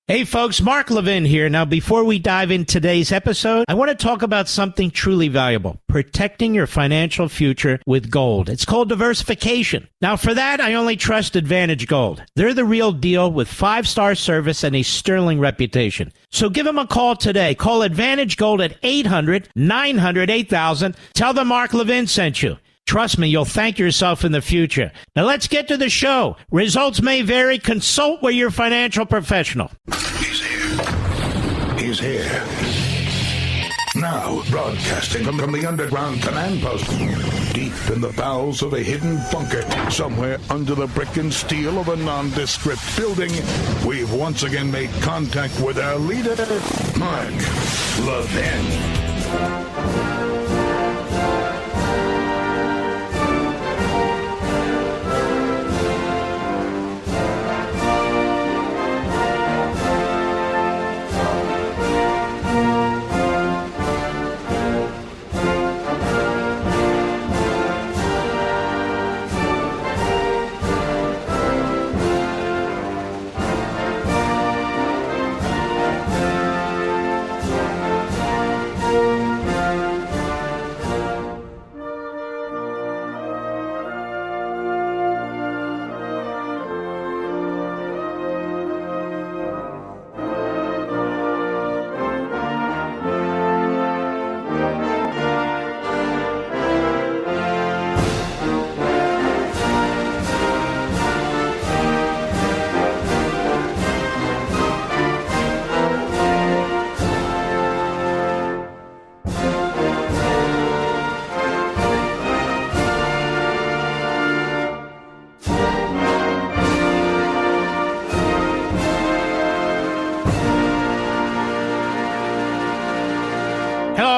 Hey folks, Mark Levin here. Now, before we dive into today's episode, I want to talk about something truly valuable, protecting your financial future with gold. It's called diversification. Now, for that, I only trust Advantage Gold. They're the real deal with 5-star service and a sterling reputation. So give them a call today. Call Advantage Gold at 800-900-8000. Tell them Mark Levin sent you. Trust me, you'll thank yourself in the future. Now let's get to the show. Results may vary. Consult with your financial professional. He's here. He's here. Now, broadcasting from the underground command post, deep in the bowels of a hidden bunker, somewhere under the brick and steel of a nondescript building, we've once again made contact with our leader, Mark Levin.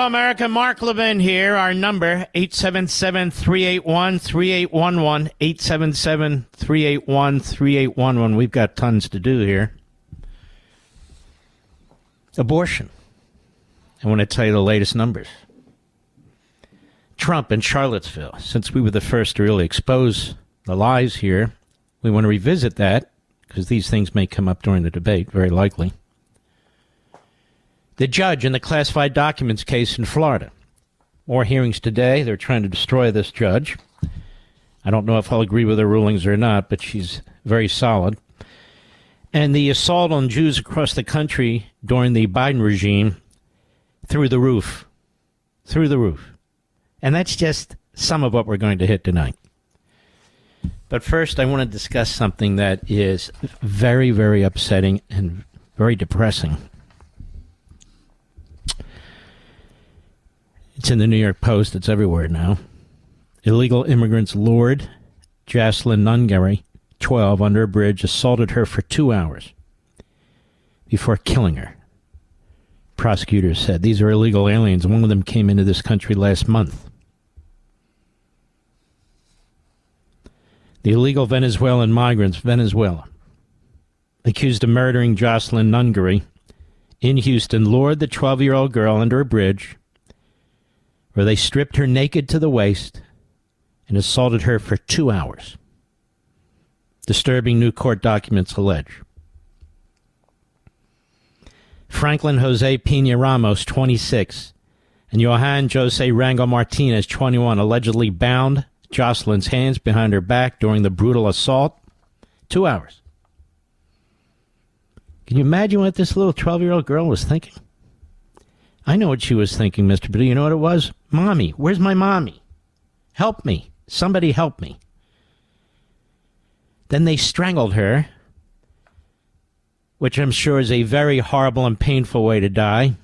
America, Mark Levin here. Our number, 877-381-3811, 877-381-3811. We've got tons to do here. Abortion. I want to tell you the latest numbers. Trump in Charlottesville. Since we were the first to really expose the lies here, we want to revisit that because these things may come up during the debate, very likely. The judge in the classified documents case in Florida. More hearings today. They're trying to destroy this judge. I don't know if I'll agree with her rulings or not, but she's very solid. And the assault on Jews across the country during the Biden regime, through the roof. Through the roof. And that's just some of what we're going to hit tonight. But first, I want to discuss something that is very, very upsetting and very depressing. It's in the New York Post. It's everywhere now. Illegal immigrants lured Jocelyn Nungary, 12, under a bridge, assaulted her for 2 hours before killing her. Prosecutors said these are illegal aliens. One of them came into this country last month. The illegal Venezuelan migrants, Venezuela, accused of murdering Jocelyn Nungary in Houston, lured the 12-year-old girl under a bridge where they stripped her naked to the waist and assaulted her for 2 hours. Disturbing new court documents allege. Franklin Jose Pena Ramos, 26, and Johan Jose Rangel Martinez, 21, allegedly bound Jocelyn's hands behind her back during the brutal assault. 2 hours. Can you imagine what this little 12-year-old girl was thinking? I know what she was thinking, Mr. But you know what it was? Mommy, where's my mommy? Help me. Somebody help me. Then they strangled her, which I'm sure is a very horrible and painful way to die,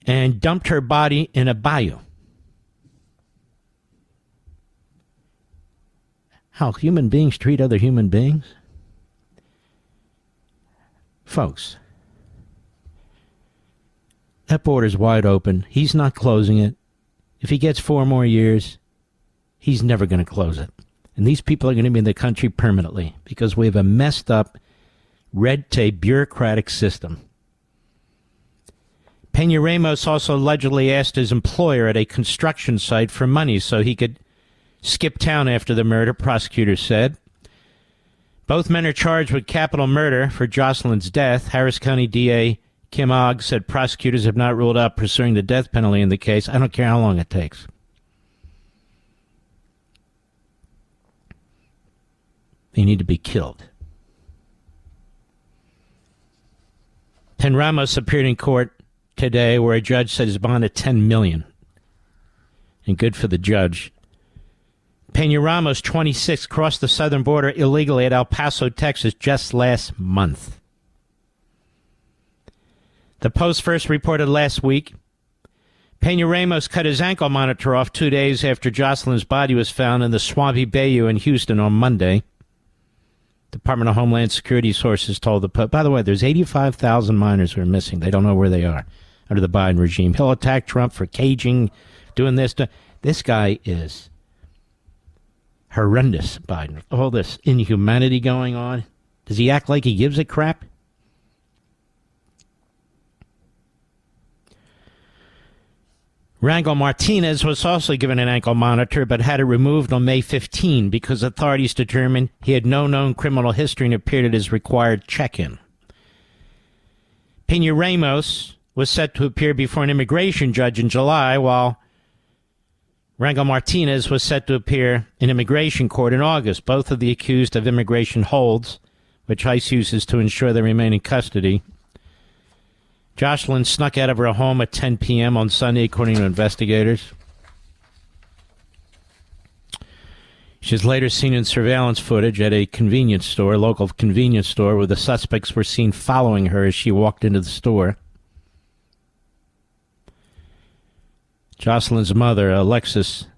and dumped her body in a bayou. How human beings treat other human beings? Folks, that border's wide open. He's not closing it. If he gets 4 more years, he's never going to close it. And these people are going to be in the country permanently because we have a messed up, red tape, bureaucratic system. Pena Ramos also allegedly asked his employer at a construction site for money so he could skip town after the murder, prosecutors said. Both men are charged with capital murder for Jocelyn's death. Harris County DA Kim Ogg said prosecutors have not ruled out pursuing the death penalty in the case. I don't care how long it takes. They need to be killed. Pen Ramos appeared in court today where a judge set his bond at $10 million. And good for the judge. Peña Ramos, 26, crossed the southern border illegally at El Paso, Texas, just last month. The Post first reported last week, Peña Ramos cut his ankle monitor off 2 days after Jocelyn's body was found in the swampy bayou in Houston on Monday. Department of Homeland Security sources told the Post. By the way, there's 85,000 minors who are missing. They don't know where they are under the Biden regime. He'll attack Trump for caging, doing this. This guy is horrendous, Biden. All this inhumanity going on. Does he act like he gives a crap? Rangel Martinez was also given an ankle monitor but had it removed on May 15 because authorities determined he had no known criminal history and appeared at his required check-in. Peña Ramos was set to appear before an immigration judge in July, while Rangel Martinez was set to appear in immigration court in August. Both of the accused of immigration holds, which ICE uses to ensure they remain in custody. Jocelyn snuck out of her home at 10 p.m. on Sunday, according to investigators. She was later seen in surveillance footage at a convenience store, local convenience store, where the suspects were seen following her as she walked into the store. Jocelyn's mother, Alexis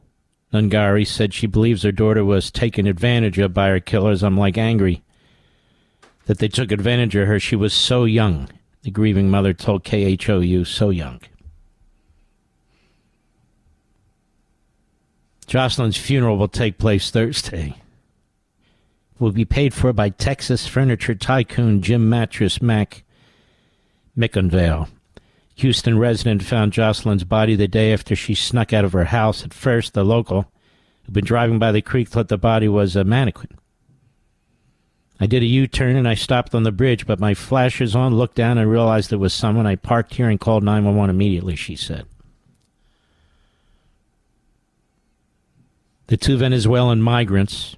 Nungari, said she believes her daughter was taken advantage of by her killers. I'm angry that they took advantage of her. She was so young, the grieving mother told KHOU, so young. Jocelyn's funeral will take place Thursday. It will be paid for by Texas furniture tycoon Jim Mattress Mac McInvale. Houston resident found Jocelyn's body the day after she snuck out of her house. At first, the local who'd been driving by the creek thought the body was a mannequin. I did a U-turn and I stopped on the bridge, but my flashers on, looked down and realized there was someone. I parked here and called 911 immediately, she said. The two Venezuelan migrants,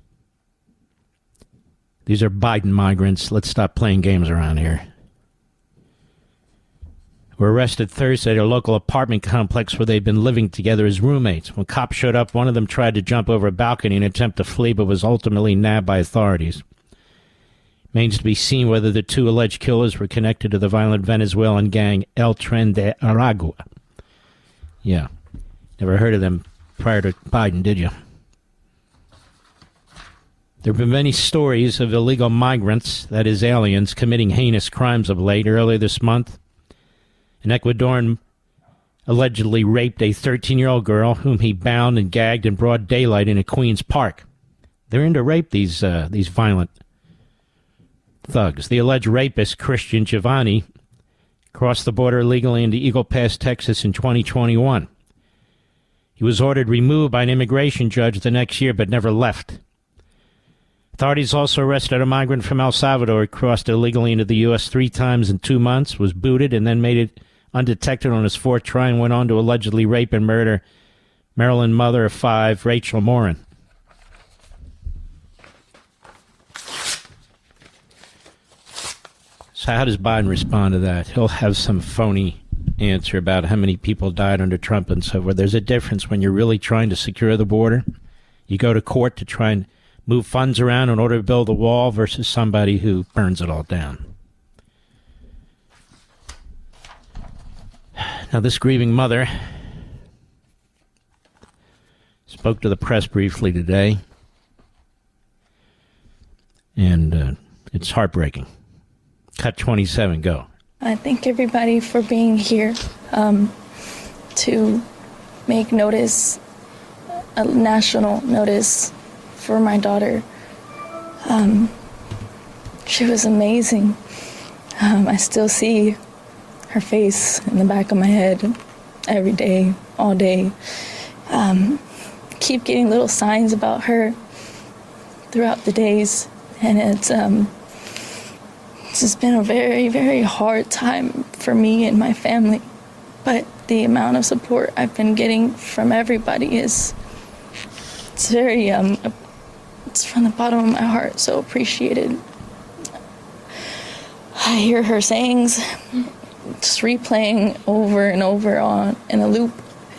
these are Biden migrants, let's stop playing games around here, were arrested Thursday at a local apartment complex where they'd been living together as roommates. When cops showed up, one of them tried to jump over a balcony in an attempt to flee, but was ultimately nabbed by authorities. Remains to be seen whether the two alleged killers were connected to the violent Venezuelan gang El Tren de Aragua. Yeah. Never heard of them prior to Biden, did you? There have been many stories of illegal migrants, that is aliens, committing heinous crimes of late. Earlier this month, an Ecuadorian allegedly raped a 13-year-old girl whom he bound and gagged in broad daylight in a Queens Park. They're into rape, these violent thugs. The alleged rapist, Christian Giovanni, crossed the border illegally into Eagle Pass, Texas in 2021. He was ordered removed by an immigration judge the next year, but never left. Authorities also arrested a migrant from El Salvador who crossed illegally into the U.S. 3 times in 2 months, was booted, and then made it undetected on his 4th try and went on to allegedly rape and murder Maryland mother of 5, Rachel Morin. So how does Biden respond to that? He'll have some phony answer about how many people died under Trump and so forth. There's a difference when you're really trying to secure the border. You go to court to try and move funds around in order to build a wall versus somebody who burns it all down. Now, this grieving mother spoke to the press briefly today, and it's heartbreaking. Cut 27, go. I thank everybody for being here to make notice, a national notice for my daughter. She was amazing. I still see her face in the back of my head every day, all day. Keep getting little signs about her throughout the days, And it's just been a very, very hard time for me and my family. But the amount of support I've been getting from everybody it's very, it's from the bottom of my heart, so appreciated. I hear her sayings just replaying over and over on in a loop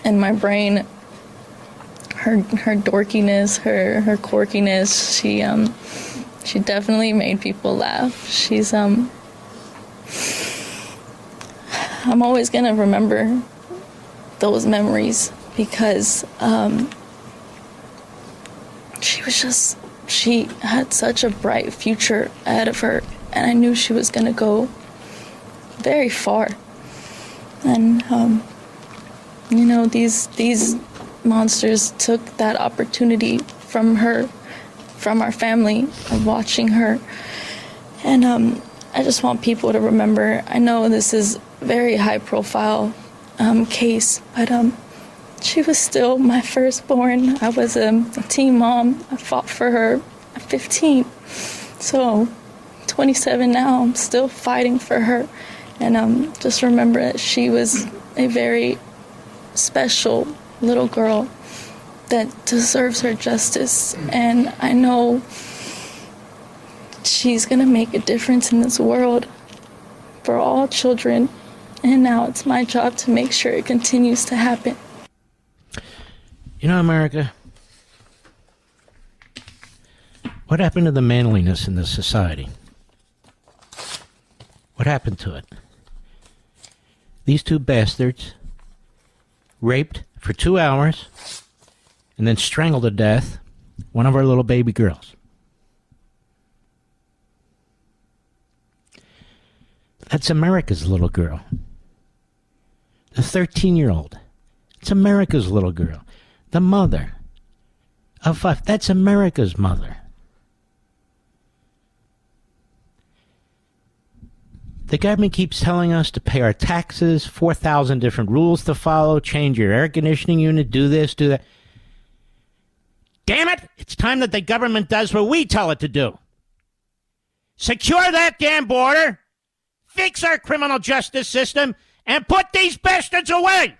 in my brain. Her dorkiness, her quirkiness, she definitely made people laugh. She's I'm always gonna remember those memories because she had such a bright future ahead of her, and I knew she was gonna go very far. And these monsters took that opportunity from her, from our family, of watching her. And I just want people to remember, I know this is a very high profile case, but she was still my firstborn. I was a teen mom. I fought for her at 15. So 27 now, I'm still fighting for her. And just remember that she was a very special little girl that deserves her justice. And I know she's gonna make a difference in this world for all children. And now it's my job to make sure it continues to happen. You know, America, what happened to the manliness in this society? What happened to it? These two bastards raped for 2 hours and then strangled to death one of our little baby girls. That's America's little girl. The 13-year-old. It's America's little girl. The mother of 5. That's America's mother. The government keeps telling us to pay our taxes, 4,000 different rules to follow, change your air conditioning unit, do this, do that. Damn it! It's time that the government does what we tell it to do. Secure that damn border, fix our criminal justice system, and put these bastards away!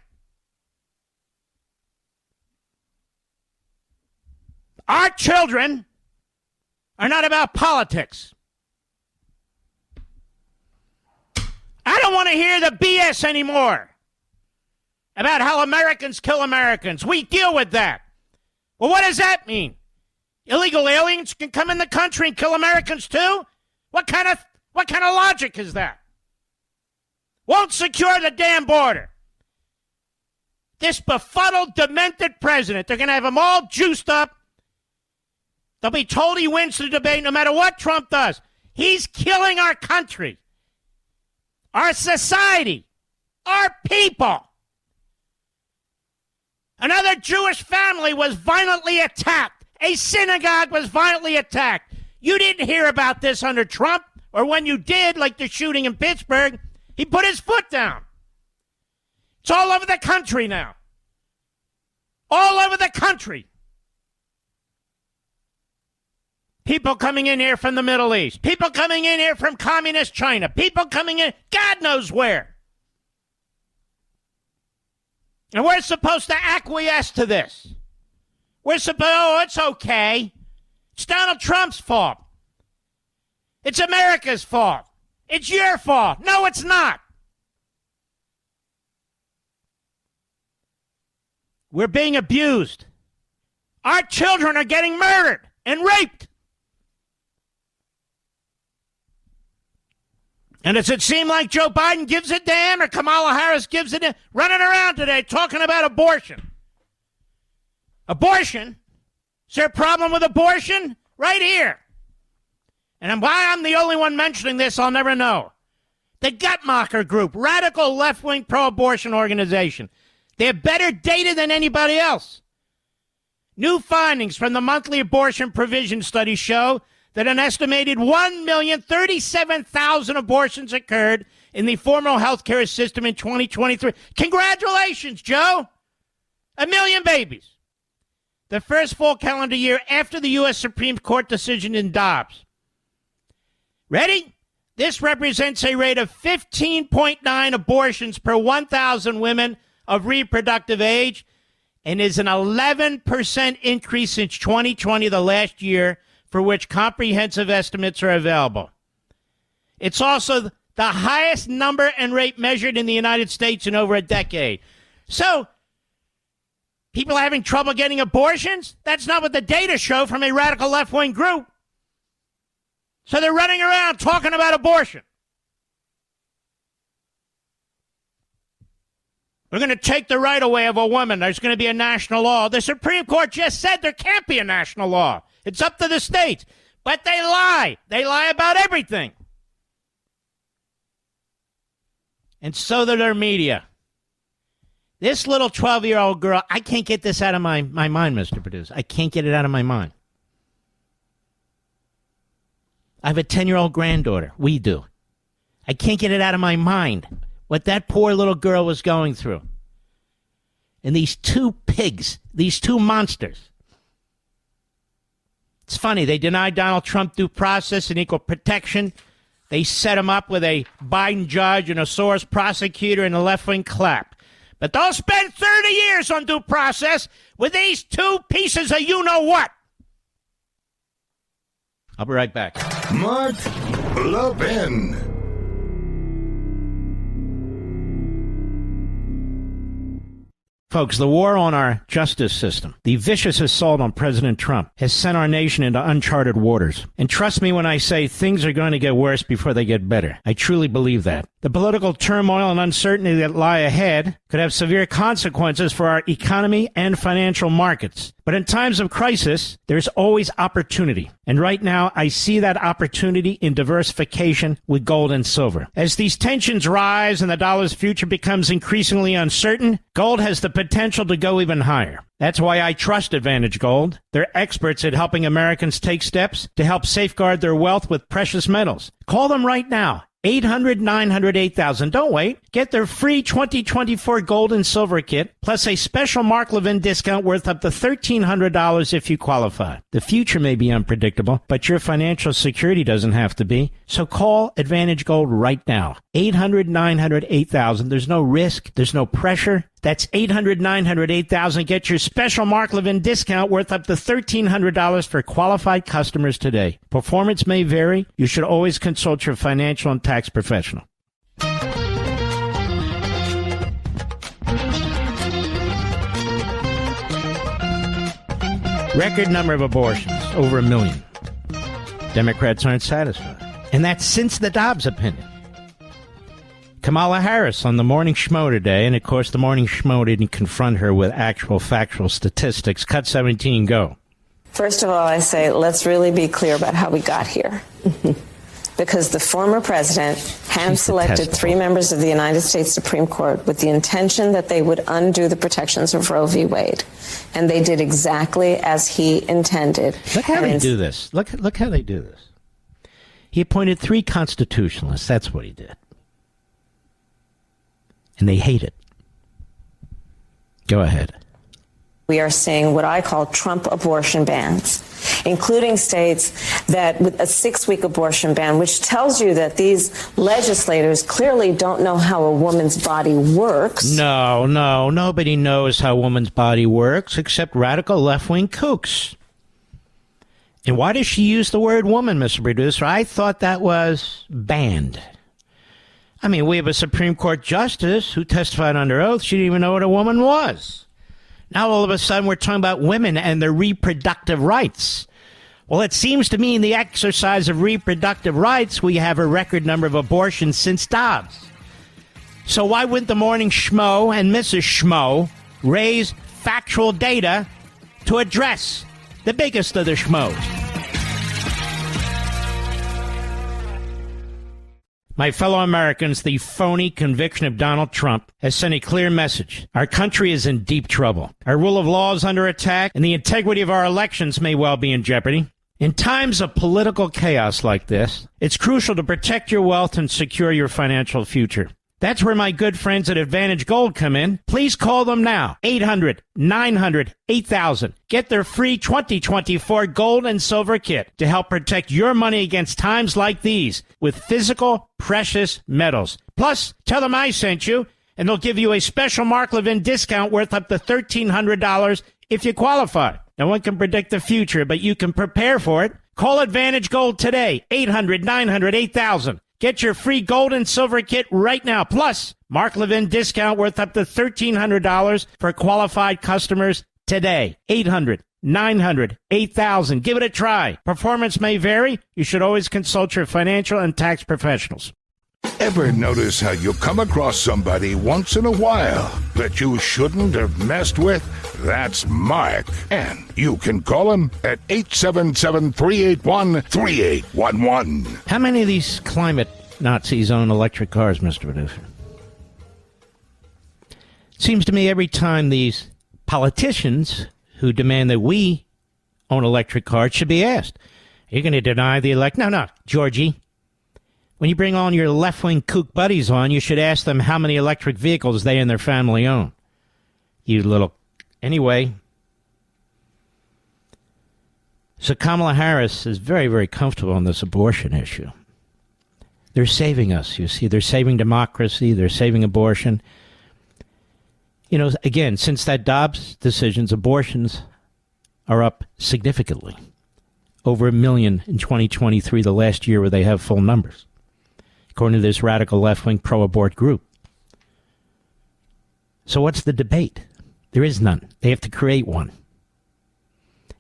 Our children are not about politics. I don't want to hear the BS anymore about how Americans kill Americans. We deal with that. Well, what does that mean? Illegal aliens can come in the country and kill Americans too? What kind of logic is that? Won't secure the damn border. This befuddled, demented president, they're going to have them all juiced up. They'll be told he wins the debate no matter what Trump does. He's killing our country, our society, our people. Another Jewish family was violently attacked. A synagogue was violently attacked. You didn't hear about this under Trump, or when you did, like the shooting in Pittsburgh, he put his foot down. It's all over the country now. All over the country. People coming in here from the Middle East. People coming in here from communist China. People coming in, God knows where. And we're supposed to acquiesce to this. We're supposed, oh, it's okay. It's Donald Trump's fault. It's America's fault. It's your fault. No, it's not. We're being abused. Our children are getting murdered and raped. And does it seem like Joe Biden gives a damn or Kamala Harris gives a damn? Running around today talking about abortion. Abortion? Is there a problem with abortion? Right here. And why I'm the only one mentioning this, I'll never know. The Guttmacher Group, radical left-wing pro-abortion organization. They're better data than anybody else. New findings from the monthly abortion provision study show that an estimated 1,037,000 abortions occurred in the formal healthcare system in 2023. Congratulations, Joe! 1 million babies. The first full calendar year after the U.S. Supreme Court decision in Dobbs. Ready? This represents a rate of 15.9 abortions per 1,000 women of reproductive age and is an 11% increase since 2020, the last year for which comprehensive estimates are available. It's also the highest number and rate measured in the United States in over a decade. So, people having trouble getting abortions? That's not what the data show from a radical left-wing group. So they're running around talking about abortion. We're going to take the right away of a woman. There's going to be a national law. The Supreme Court just said there can't be a national law. It's up to the states. But they lie. They lie about everything. And so do their media. This little 12-year-old girl, I can't get this out of my mind, Mr. Producer. I can't get it out of my mind. I have a 10-year-old granddaughter. We do. I can't get it out of my mind what that poor little girl was going through. And these two pigs, these two monsters. It's funny, they denied Donald Trump due process and equal protection. They set him up with a Biden judge and a Soros prosecutor and a left-wing clap. But they'll spend 30 years on due process with these two pieces of you-know-what. I'll be right back. Mark Levin. Folks, the war on our justice system, the vicious assault on President Trump, has sent our nation into uncharted waters. And trust me when I say things are going to get worse before they get better. I truly believe that. The political turmoil and uncertainty that lie ahead could have severe consequences for our economy and financial markets. But in times of crisis, there's always opportunity. And right now, I see that opportunity in diversification with gold and silver. As these tensions rise and the dollar's future becomes increasingly uncertain, gold has the potential to go even higher. That's why I trust Advantage Gold. They're experts at helping Americans take steps to help safeguard their wealth with precious metals. Call them right now. 800-900-8000. Don't wait. Get their free 2024 gold and silver kit, plus a special Mark Levin discount worth up to $1,300 if you qualify. The future may be unpredictable, but your financial security doesn't have to be. So call Advantage Gold right now. 800-900-8000. There's no risk. There's no pressure. That's 800-900-8000. Get your special Mark Levin discount worth up to $1,300 for qualified customers today. Performance may vary. You should always consult your financial and tax professional. Record number of abortions, over 1 million. Democrats aren't satisfied. And that's since the Dobbs opinion. Kamala Harris on the Morning Schmo today, and of course the Morning Schmo didn't confront her with actual factual statistics. Cut 17, go. First of all, I say let's really be clear about how we got here. Because the former president hand-selected 3 members of the United States Supreme Court with the intention that they would undo the protections of Roe v. Wade. And they did exactly as he intended. Look how they do this. Look how they do this. He appointed 3 constitutionalists. That's what he did. And they hate it. Go ahead. We are seeing what I call Trump abortion bans, including states that with a 6-week abortion ban, which tells you that these legislators clearly don't know how a woman's body works. No, nobody knows how a woman's body works except radical left-wing kooks. And why does she use the word woman, Mr. Producer? I thought that was banned. I mean, we have a Supreme Court justice who testified under oath. She didn't even know what a woman was. Now, all of a sudden, we're talking about women and their reproductive rights. Well, it seems to me in the exercise of reproductive rights, we have a record number of abortions since Dobbs. So why wouldn't the Morning Schmo and Mrs. Schmo raise factual data to address the biggest of the schmoes? My fellow Americans, the phony conviction of Donald Trump has sent a clear message. Our country is in deep trouble. Our rule of law is under attack, and the integrity of our elections may well be in jeopardy. In times of political chaos like this, it's crucial to protect your wealth and secure your financial future. That's where my good friends at Advantage Gold come in. Please call them now. 800-900-8000. Get their free 2024 gold and silver kit to help protect your money against times like these with physical, precious metals. Plus, tell them I sent you, and they'll give you a special Mark Levin discount worth up to $1,300 if you qualify. No one can predict the future, but you can prepare for it. Call Advantage Gold today. 800-900-8000. Get your free gold and silver kit right now. Plus, Mark Levin discount worth up to $1,300 for qualified customers today. 800-900-8000. Give it a try. Performance may vary. You should always consult your financial and tax professionals. Ever notice how you come across somebody once in a while that you shouldn't have messed with? That's Mark. And you can call him at 877-381-3811. How many of these climate Nazis own electric cars, Mr. Producer? Seems to me every time these politicians who demand that we own electric cars should be asked, are you going to deny the No, Georgie. When you bring on your left-wing kook buddies on, you should ask them how many electric vehicles they and their family own. You little... Anyway. So Kamala Harris is very, very comfortable on this abortion issue. They're saving us, you see. They're saving democracy. They're saving abortion. You know, again, since that Dobbs decisions, abortions are up significantly. Over 1 million in 2023, the last year where they have full numbers, according to this radical left-wing pro-abort group. So what's the debate? There is none. They have to create one.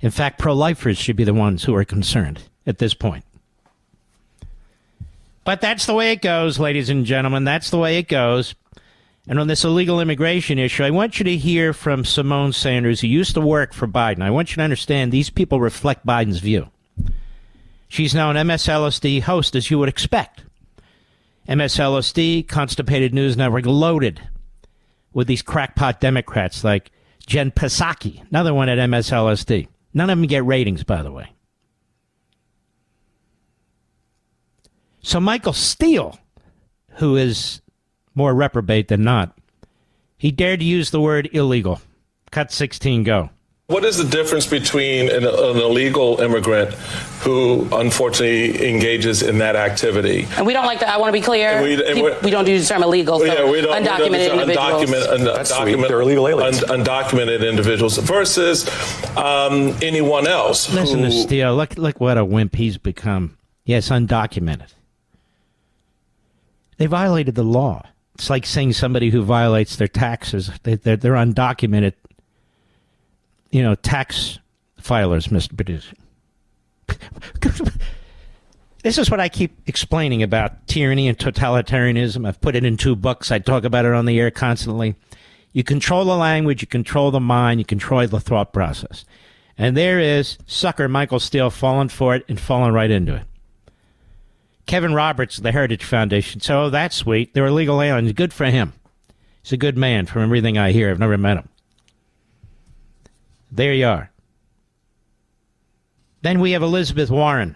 In fact, pro-lifers should be the ones who are concerned at this point. But that's the way it goes, ladies and gentlemen. That's the way it goes. And on this illegal immigration issue, I want you to hear from Simone Sanders, who used to work for Biden. I want you to understand these people reflect Biden's view. She's now an MSLSD host, as you would expect. MSLSD, Constipated News Network, loaded with these crackpot Democrats like Jen Psaki, another one at MSLSD. None of them get ratings, by the way. So Michael Steele, who is more reprobate than not, he dared to use the word illegal. Cut 16, go. What is the difference between an illegal immigrant who unfortunately engages in that activity? And we don't like that. I want to be clear. We don't use the term illegal. So undocumented individuals. They're illegal aliens. Undocumented individuals versus anyone else. Listen to Steele. Look what a wimp he's become. Yes, undocumented. They violated the law. It's like saying somebody who violates their taxes, they're undocumented. You know, tax filers, Mr. Producer. This is what I keep explaining about tyranny and totalitarianism. I've put it in 2 books. I talk about it on the air constantly. You control the language, you control the mind, you control the thought process. And there is sucker Michael Steele falling for it and falling right into it. Kevin Roberts of the Heritage Foundation. So that's sweet. They're illegal aliens. Good for him. He's a good man from everything I hear. I've never met him. There you are. Then we have Elizabeth Warren.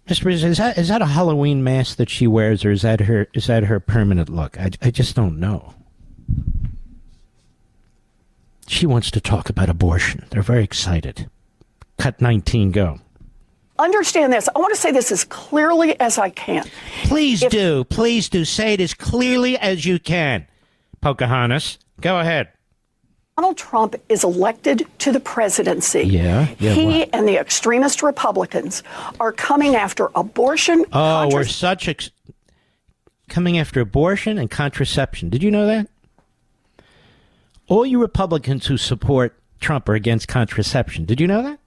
Mr. President, is that a Halloween mask that she wears, or is that her permanent look? I just don't know. She wants to talk about abortion. They're very excited. Cut 19, go. Understand this. I want to say this as clearly as I can. Please do. Say it as clearly as you can. Pocahontas, go ahead. Donald Trump is elected to the presidency. He and the extremist Republicans are coming after abortion. We're coming after abortion and contraception. Did you know that? All you Republicans who support Trump are against contraception. Did you know that?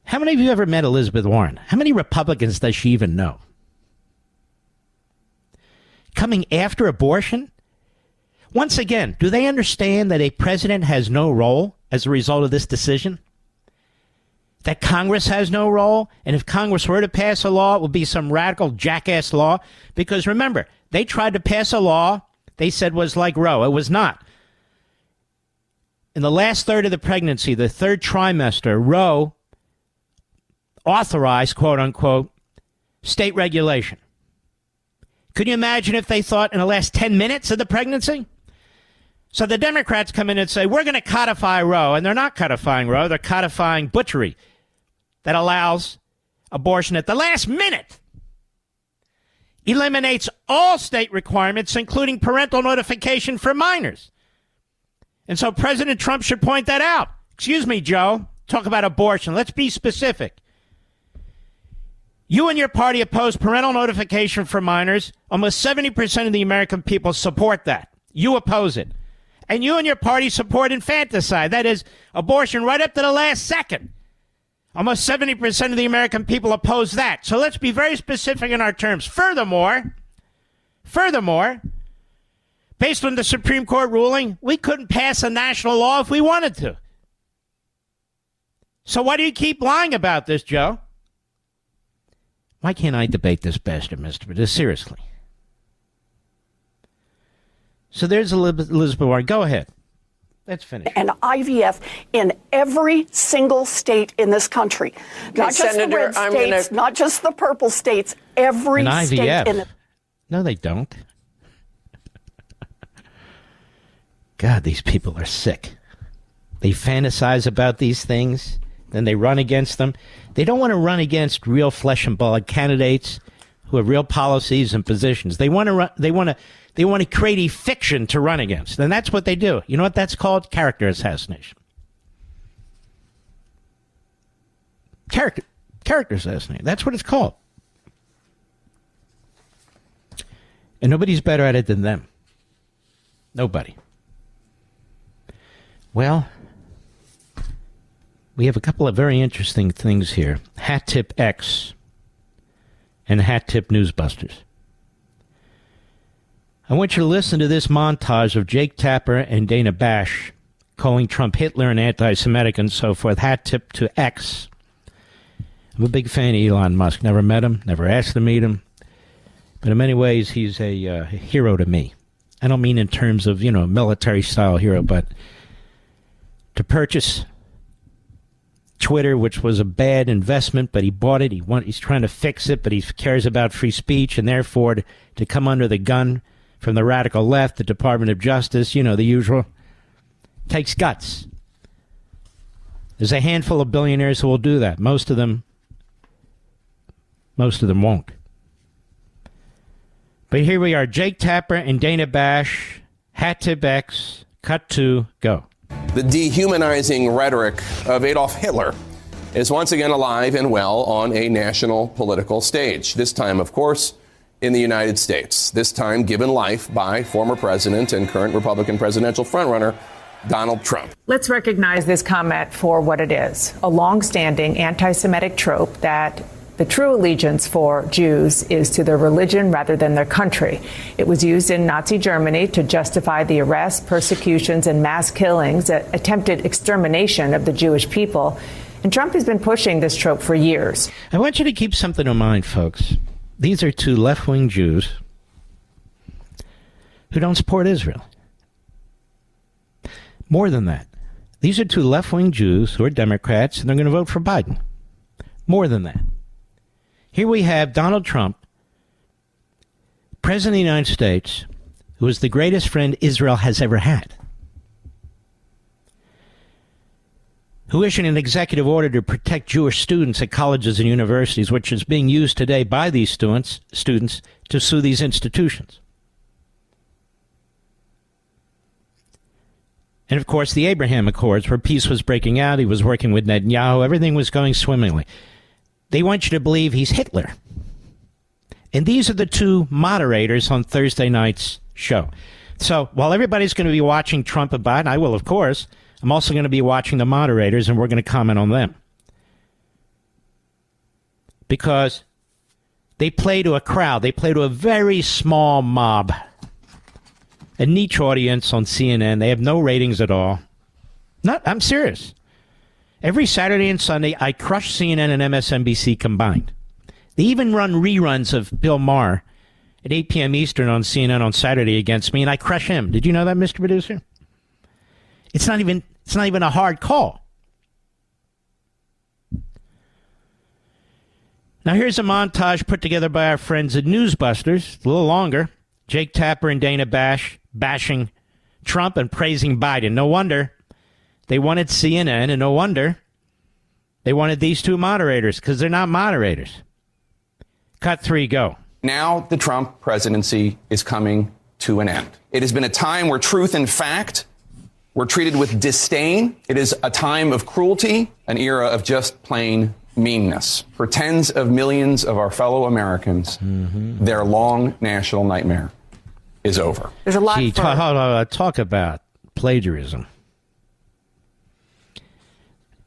How many of you ever met Elizabeth Warren? How many Republicans does she even know? Coming after abortion? Once again, do they understand that a president has no role as a result of this decision? That Congress has no role? And if Congress were to pass a law, it would be some radical jackass law. Because remember, they tried to pass a law they said was like Roe. It was not. In the last third of the pregnancy, the 3rd trimester, Roe authorized, quote unquote, state regulation. Could you imagine if they thought in the last 10 minutes of the pregnancy? So the Democrats come in and say, we're going to codify Roe. And they're not codifying Roe. They're codifying butchery that allows abortion at the last minute. Eliminates all state requirements, including parental notification for minors. And so President Trump should point that out. Excuse me, Joe. Talk about abortion. Let's be specific. You and your party oppose parental notification for minors. Almost 70% of the American people support that. You oppose it. And you and your party support infanticide. That is, abortion right up to the last second. Almost 70% of the American people oppose that. So let's be very specific in our terms. Furthermore, based on the Supreme Court ruling, we couldn't pass a national law if we wanted to. So why do you keep lying about this, Joe? Why can't I debate this bastard, Mr. But seriously. So there's Elizabeth Warren. Go ahead. Let's finish. And IVF in every single state in this country. Not just Senator, the red states, not just the purple states, every state in the... No, they don't. God, these people are sick. They fantasize about these things, then they run against them. They don't want to run against real flesh and blood candidates who have real policies and positions. They want to create a fiction to run against, and that's what they do. You know what that's called? Character assassination. Character assassination. That's what it's called. And nobody's better at it than them. Nobody. Well, we have a couple of very interesting things here. Hat Tip X and Hat Tip Newsbusters. I want you to listen to this montage of Jake Tapper and Dana Bash calling Trump Hitler and anti-Semitic and so forth. Hat tip to X. I'm a big fan of Elon Musk. Never met him, never asked to meet him. But in many ways, he's a hero to me. I don't mean in terms of, military-style hero, but to purchase Twitter, which was a bad investment, but he bought it. He's trying to fix it, but he cares about free speech, and therefore to come under the gun from the radical left, the Department of Justice, the usual, takes guts. There's a handful of billionaires who will do that. Most of them won't. But here we are, Jake Tapper and Dana Bash, Hat Tip X, cut to, go. The dehumanizing rhetoric of Adolf Hitler is once again alive and well on a national political stage. This time, of course, in the United States. This time given life by former president and current Republican presidential frontrunner Donald Trump. Let's recognize this comment for what it is, a long-standing anti-Semitic trope that the true allegiance for Jews is to their religion rather than their country. It was used in Nazi Germany to justify the arrests, persecutions, and mass killings, attempted extermination of the Jewish people. And Trump has been pushing this trope for years. I want you to keep something in mind, folks. These are two left-wing Jews who don't support Israel. More than that, these are two left-wing Jews who are Democrats, and they're going to vote for Biden. More than that. Here we have Donald Trump, President of the United States, who is the greatest friend Israel has ever had, who issued an executive order to protect Jewish students at colleges and universities, which is being used today by these students to sue these institutions. And, of course, the Abraham Accords, where peace was breaking out. He was working with Netanyahu. Everything was going swimmingly. They want you to believe he's Hitler. And these are the two moderators on Thursday night's show. So while everybody's going to be watching Trump and Biden, I will, of course, I'm also going to be watching the moderators, and we're going to comment on them. Because they play to a crowd. They play to a very small mob. A niche audience on CNN. They have no ratings at all. I'm serious. Every Saturday and Sunday, I crush CNN and MSNBC combined. They even run reruns of Bill Maher at 8 p.m. Eastern on CNN on Saturday against me, and I crush him. Did you know that, Mr. Producer? It's not even a hard call. Now, here's a montage put together by our friends at Newsbusters, a little longer. Jake Tapper and Dana bashing Trump and praising Biden. No wonder they wanted CNN, and no wonder they wanted these two moderators, because they're not moderators. Cut 3, go. Now the Trump presidency is coming to an end. It has been a time where truth and fact were treated with disdain. It is a time of cruelty, an era of just plain meanness. For tens of millions of our fellow Americans, their long national nightmare is over. There's a lot talk about plagiarism.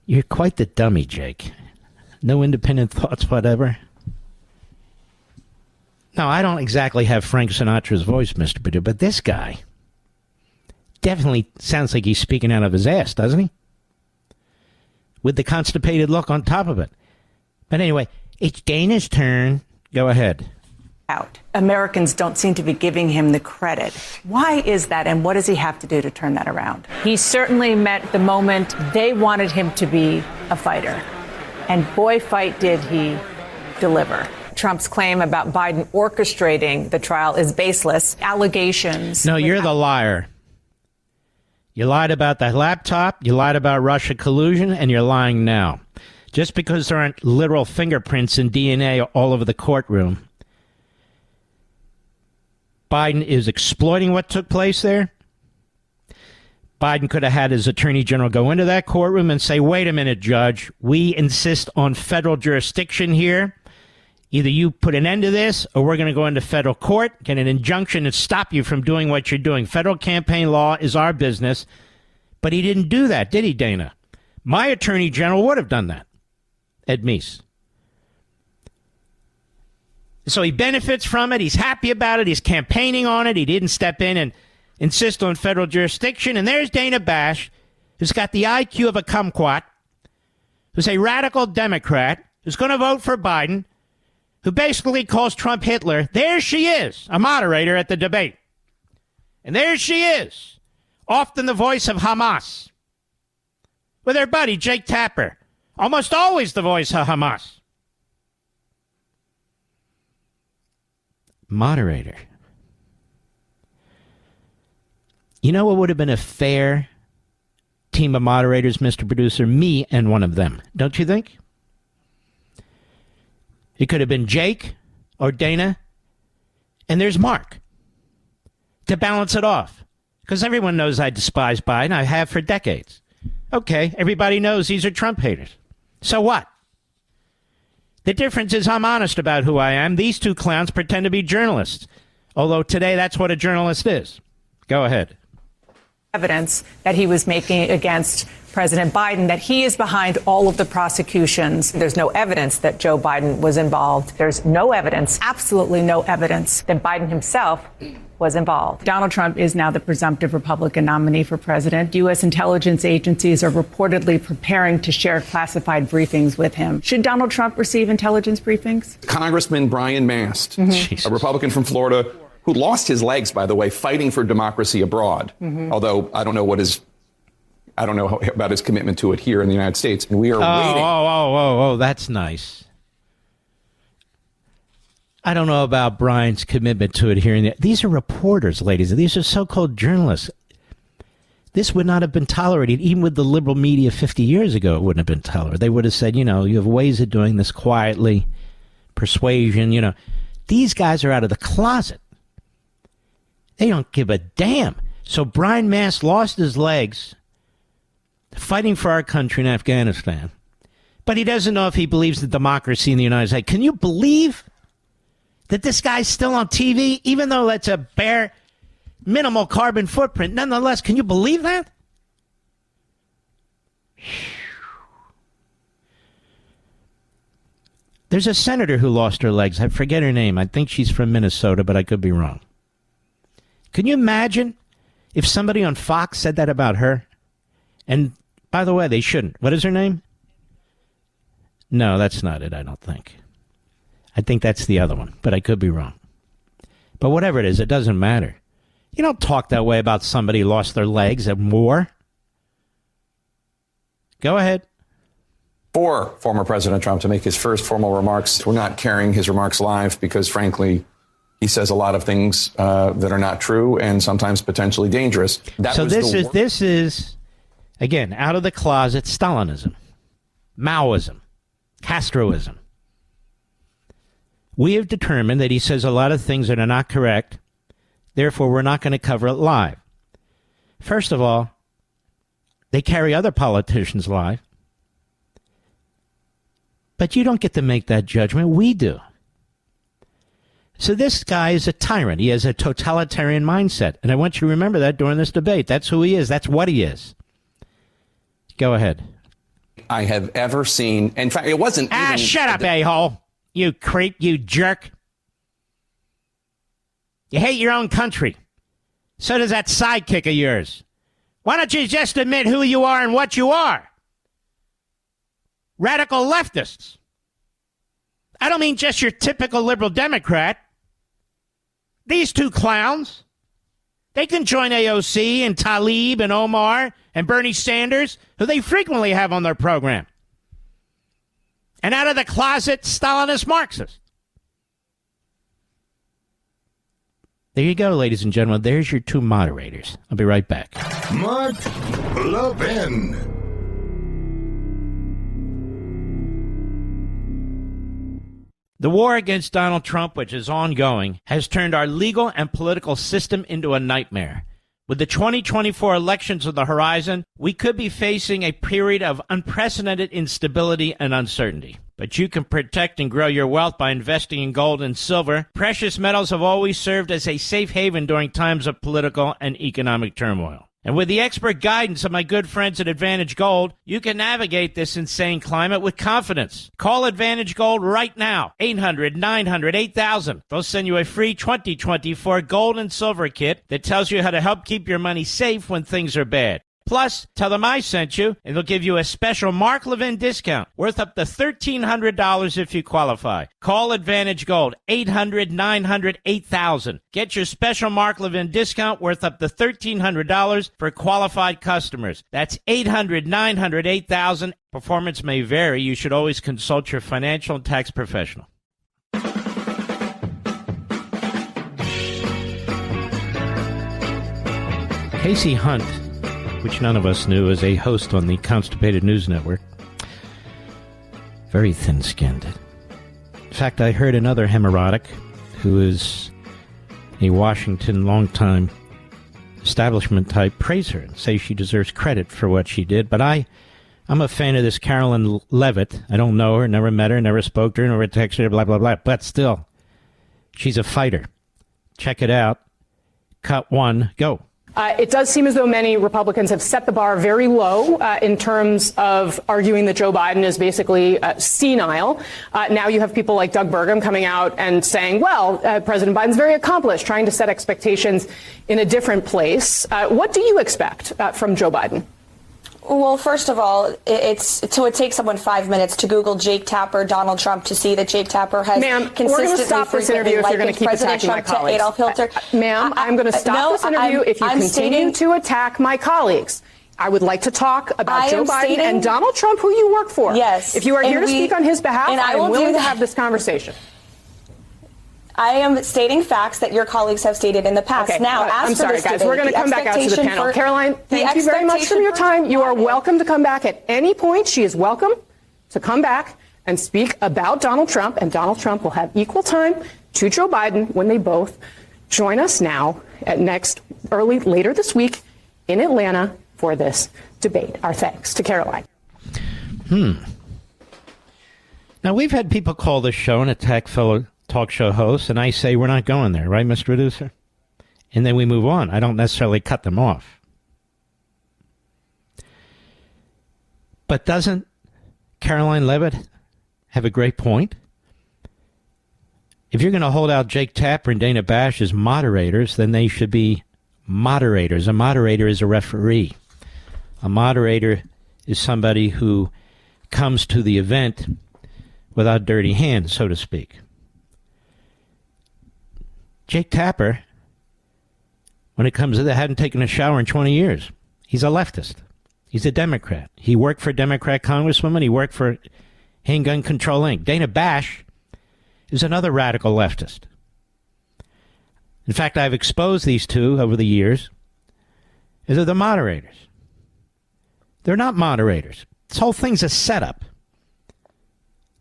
You're quite the dummy, Jake. No independent thoughts, whatever. Now, I don't exactly have Frank Sinatra's voice, Mr. Perdue, but this guy definitely sounds like he's speaking out of his ass, doesn't he? With the constipated look on top of it. But anyway, it's Dana's turn. Go ahead. Out. Americans don't seem to be giving him the credit. Why is that, and what does he have to do to turn that around? He certainly met the moment they wanted him to be a fighter. And boy, fight did he deliver. Trump's claim about Biden orchestrating the trial is baseless. Allegations. No, you're the liar. You lied about that laptop, you lied about Russia collusion, and you're lying now. Just because there aren't literal fingerprints and DNA all over the courtroom, Biden is exploiting what took place there. Biden could have had his attorney general go into that courtroom and say, wait a minute, Judge, we insist on federal jurisdiction here. Either you put an end to this, or we're going to go into federal court, get an injunction and stop you from doing what you're doing. Federal campaign law is our business. But he didn't do that, did he, Dana? My attorney general would have done that. Ed Meese. So he benefits from it. He's happy about it. He's campaigning on it. He didn't step in and insist on federal jurisdiction. And there's Dana Bash, who's got the IQ of a kumquat, who's a radical Democrat, who's going to vote for Biden, who basically calls Trump Hitler. There she is, a moderator at the debate. And there she is, often the voice of Hamas, with her buddy Jake Tapper, almost always the voice of Hamas. Moderator. You know what would have been a fair team of moderators, Mr. Producer? Me and one of them. Don't you think? It could have been Jake or Dana, and there's Mark to balance it off. Because everyone knows I despise Biden. I have for decades. Okay, everybody knows these are Trump haters. So what? The difference is I'm honest about who I am. These two clowns pretend to be journalists. Although today that's what a journalist is. Go ahead. Evidence that he was making against President Biden, that he is behind all of the prosecutions. There's no evidence that Joe Biden was involved. There's no evidence, absolutely no evidence, that Biden himself was involved. Donald Trump is now the presumptive Republican nominee for president. U.S. intelligence agencies are reportedly preparing to share classified briefings with him. Should Donald Trump receive intelligence briefings? Congressman Brian Mast, a Republican from Florida, who lost his legs, by the way, fighting for democracy abroad. Although I don't know about his commitment to it here in the United States. And we are waiting. Oh, that's nice. I don't know about Brian's commitment to it here. These are reporters, ladies. These are so-called journalists. This would not have been tolerated, even with the liberal media 50 years ago. It wouldn't have been tolerated. They would have said, you have ways of doing this quietly, persuasion, These guys are out of the closet. They don't give a damn. So Brian Mast lost his legs fighting for our country in Afghanistan. But he doesn't know if he believes in democracy in the United States. Can you believe that this guy's still on TV, even though that's a bare, minimal carbon footprint? Nonetheless, can you believe that? There's a senator who lost her legs. I forget her name. I think she's from Minnesota, but I could be wrong. Can you imagine if somebody on Fox said that about her? And by the way, they shouldn't. What is her name? No, that's not it, I don't think. I think that's the other one, but I could be wrong. But whatever it is, it doesn't matter. You don't talk that way about somebody who lost their legs at war. Go ahead. for former President Trump to make his first formal remarks. We're not carrying his remarks live because, frankly, he says a lot of things that are not true and sometimes potentially dangerous. This is, again, out of the closet Stalinism, Maoism, Castroism. We have determined that he says a lot of things that are not correct. Therefore, we're not going to cover it live. First of all, they carry other politicians live. But you don't get to make that judgment. We do. So this guy is a tyrant. He has a totalitarian mindset. And I want you to remember that during this debate. That's who he is. That's what he is. Go ahead. I have ever seen. In fact, it wasn't even... Shut up, a-hole. You creep, you jerk. You hate your own country. So does that sidekick of yours. Why don't you just admit who you are and what you are? Radical leftists. I don't mean just your typical liberal Democrat. These two clowns, they can join AOC and Tlaib and Omar and Bernie Sanders, who they frequently have on their program. And out of the closet, Stalinist Marxist. There you go, ladies and gentlemen. There's your two moderators. I'll be right back. Mark Levin. The war against Donald Trump, which is ongoing, has turned our legal and political system into a nightmare. With the 2024 elections on the horizon, we could be facing a period of unprecedented instability and uncertainty. But you can protect and grow your wealth by investing in gold and silver. Precious metals have always served as a safe haven during times of political and economic turmoil. And with the expert guidance of my good friends at Advantage Gold, you can navigate this insane climate with confidence. Call Advantage Gold right now. 800-900-8000. They'll send you a free 2024 gold and silver kit that tells you how to help keep your money safe when things are bad. Plus, tell them I sent you, and they'll give you a special Mark Levin discount worth up to $1,300 if you qualify. Call Advantage Gold, 800-900-8000. Get your special Mark Levin discount worth up to $1,300 for qualified customers. That's 800-900-8000. Performance may vary. You should always consult your financial and tax professional. Casey Hunt, which none of us knew, is a host on the Constipated News Network. Very thin-skinned. In fact, I heard another hemorrhotic, who is a Washington longtime establishment type, praise her and say she deserves credit for what she did. But I'm a fan of this Carolyn Levitt. I don't know her, never met her, never spoke to her, never texted her, blah, blah, blah. But still, she's a fighter. Check it out. Cut one, go. It does seem as though many Republicans have set the bar very low in terms of arguing that Joe Biden is basically senile. Now you have people like Doug Burgum coming out and saying, well, President Biden's very accomplished, trying to set expectations in a different place. What do you expect from Joe Biden? Well, first of all, it takes someone 5 minutes to Google Jake Tapper, Donald Trump, to see that Jake Tapper has consistently we're going to stop this interview if you're going to keep attacking my colleagues. Adolf Hitler. Ma'am, I'm going to stop this interview if you continue to attack my colleagues. I would like to talk about Joe Biden and Donald Trump, who you work for. Yes. If you are here to speak on his behalf, I am willing to have this conversation. I am stating facts that your colleagues have stated in the past. Okay. Now, I'm sorry, guys. We're going to come back out to the panel. Caroline, thank you very much for your time. You are welcome to come back at any point. She is welcome to come back and speak about Donald Trump, and Donald Trump will have equal time to Joe Biden when they both join us now at later this week in Atlanta for this debate. Our thanks to Caroline. Now, we've had people call this show and attack fellow talk show hosts, and I say we're not going there, right, Mr. Producer? And then we move on. I don't necessarily cut them off. But doesn't Caroline Levitt have a great point? If you're going to hold out Jake Tapper and Dana Bash as moderators, then they should be moderators. A moderator is a referee. A moderator is somebody who comes to the event without dirty hands, so to speak. Jake Tapper, when it comes to that, hadn't taken a shower in 20 years. He's a leftist. He's a Democrat. He worked for Democrat congresswomen. He worked for Handgun Control Inc. Dana Bash is another radical leftist. In fact, I've exposed these two over the years. They're the moderators. They're not moderators. This whole thing's a setup.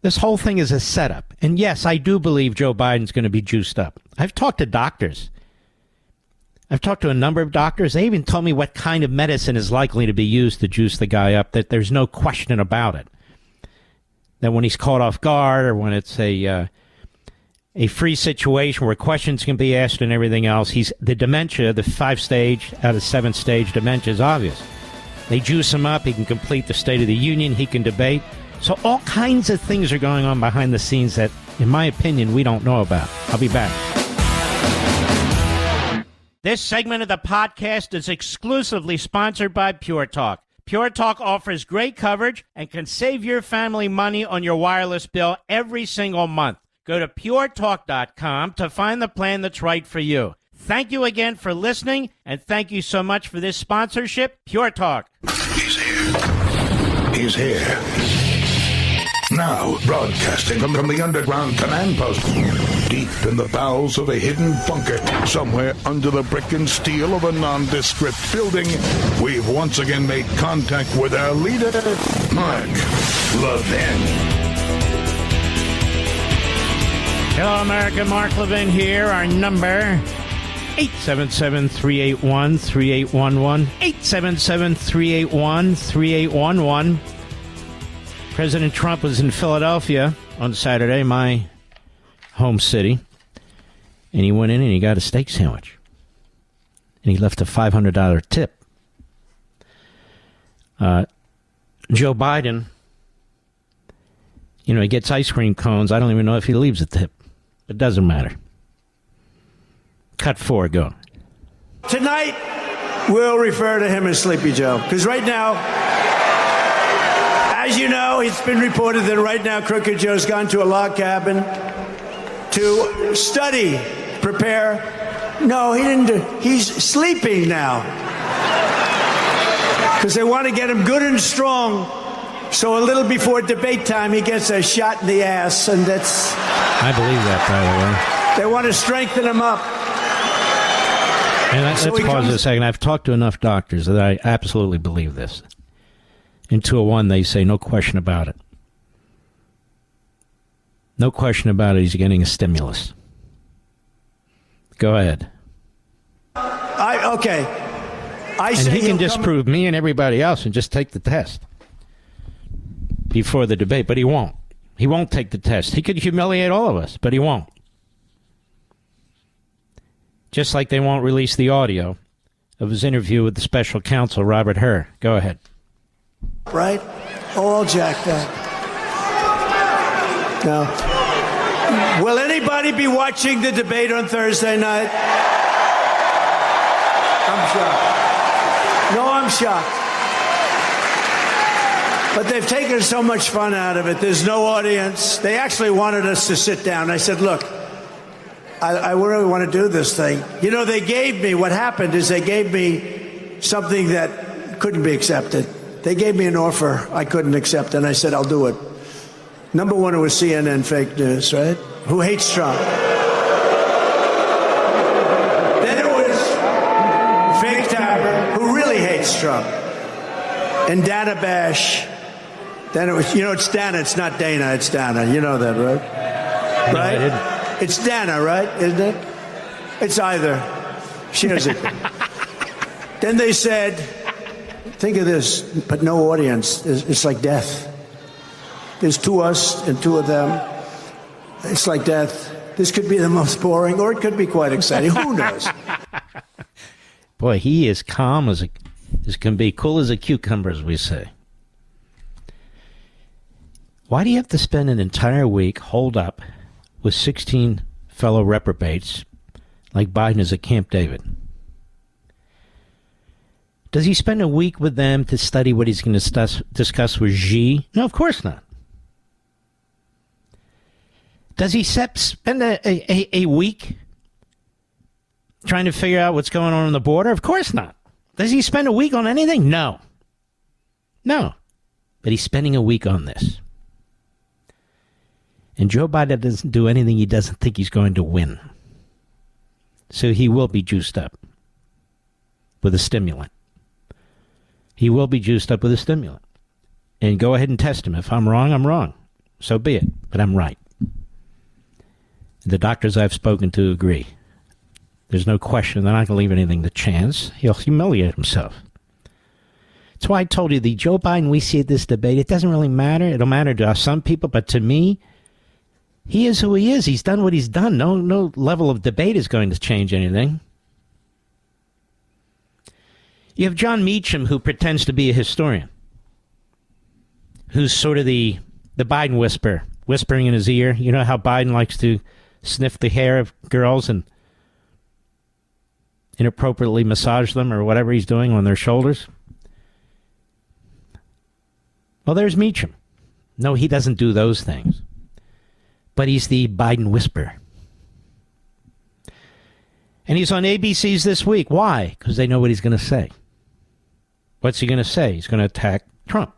This whole thing is a setup. And yes, I do believe Joe Biden's going to be juiced up. I've talked to doctors. I've talked to a number of doctors. They even told me what kind of medicine is likely to be used to juice the guy up, that there's no question about it. That when he's caught off guard or when it's a free situation where questions can be asked and everything else, the dementia, the 5-stage out of 7-stage dementia is obvious. They juice him up. He can complete the State of the Union. He can debate. So all kinds of things are going on behind the scenes that, in my opinion, we don't know about. I'll be back. This segment of the podcast is exclusively sponsored by Pure Talk. Pure Talk offers great coverage and can save your family money on your wireless bill every single month. Go to puretalk.com to find the plan that's right for you. Thank you again for listening, and thank you so much for this sponsorship, Pure Talk. He's here. He's here. Now, broadcasting from the underground command post, deep in the bowels of a hidden bunker, somewhere under the brick and steel of a nondescript building, we've once again made contact with our leader, Mark Levin. Hello, America. Mark Levin here. Our number, 877-381-3811. 877-381-3811. President Trump was in Philadelphia on Saturday, my home city, and he went in and he got a steak sandwich. And he left a $500 tip. Joe Biden, he gets ice cream cones. I don't even know if he leaves a tip. It doesn't matter. Cut 4, go. Tonight, we'll refer to him as Sleepy Joe, because right now, as you know, it's been reported that right now Crooked Joe's gone to a log cabin to study, prepare. No, he didn't. He's sleeping now. Because they want to get him good and strong, so a little before debate time he gets a shot in the ass, and that's... I believe that, by the way. They want to strengthen him up. And let's pause a second. I've talked to enough doctors that I absolutely believe this. In 201, they say, no question about it. No question about it, he's getting a stimulus. Go ahead. And he can disprove me and everybody else and just take the test before the debate, but he won't. He won't take the test. He could humiliate all of us, but he won't. Just like they won't release the audio of his interview with the special counsel, Robert Hur. Go ahead. Right? All jacked up. Now, will anybody be watching the debate on Thursday night? I'm shocked. No, I'm shocked. But they've taken so much fun out of it. There's no audience. They actually wanted us to sit down. I said, look, I really want to do this thing. They gave me, what happened is they gave me something that couldn't be accepted. They gave me an offer I couldn't accept, and I said, I'll do it. Number one, it was CNN fake news, right? Who hates Trump. Then it was fake Tapper, who really hates Trump. And Dana Bash. Then it was, it's Dana, it's not Dana, it's Dana. You know that, right? No, right? I didn't. It's Dana, right? Isn't it? It's either. She has it. Then they said, think of this, but no audience. It's like death. There's 2 us and 2 of them. It's like death. This could be the most boring, or it could be quite exciting. Who knows? Boy, he is calm as can be, cool as a cucumber, as we say. Why do you have to spend an entire week holed up with 16 fellow reprobates like Biden is at Camp David? Does he spend a week with them to study what he's going to discuss with Xi? No, of course not. Does he spend a week trying to figure out what's going on the border? Of course not. Does he spend a week on anything? No. No. But he's spending a week on this. And Joe Biden doesn't do anything he doesn't think he's going to win. So he will be juiced up with a stimulant. He will be juiced up with a stimulant. And go ahead and test him. If I'm wrong, I'm wrong. So be it. But I'm right. The doctors I've spoken to agree. There's no question they're not going to leave anything to chance. He'll humiliate himself. That's why I told you the Joe Biden we see at this debate, it doesn't really matter. It'll matter to some people, but to me, he is who he is. He's done what he's done. No level of debate is going to change anything. You have John Meacham, who pretends to be a historian, who's sort of the Biden whisperer, whispering in his ear. You know how Biden likes to sniff the hair of girls and inappropriately massage them or whatever he's doing on their shoulders? Well, there's Meacham. No, he doesn't do those things. But he's the Biden whisperer. And he's on ABC's This Week. Why? Because they know what he's going to say. What's he going to say? He's going to attack Trump.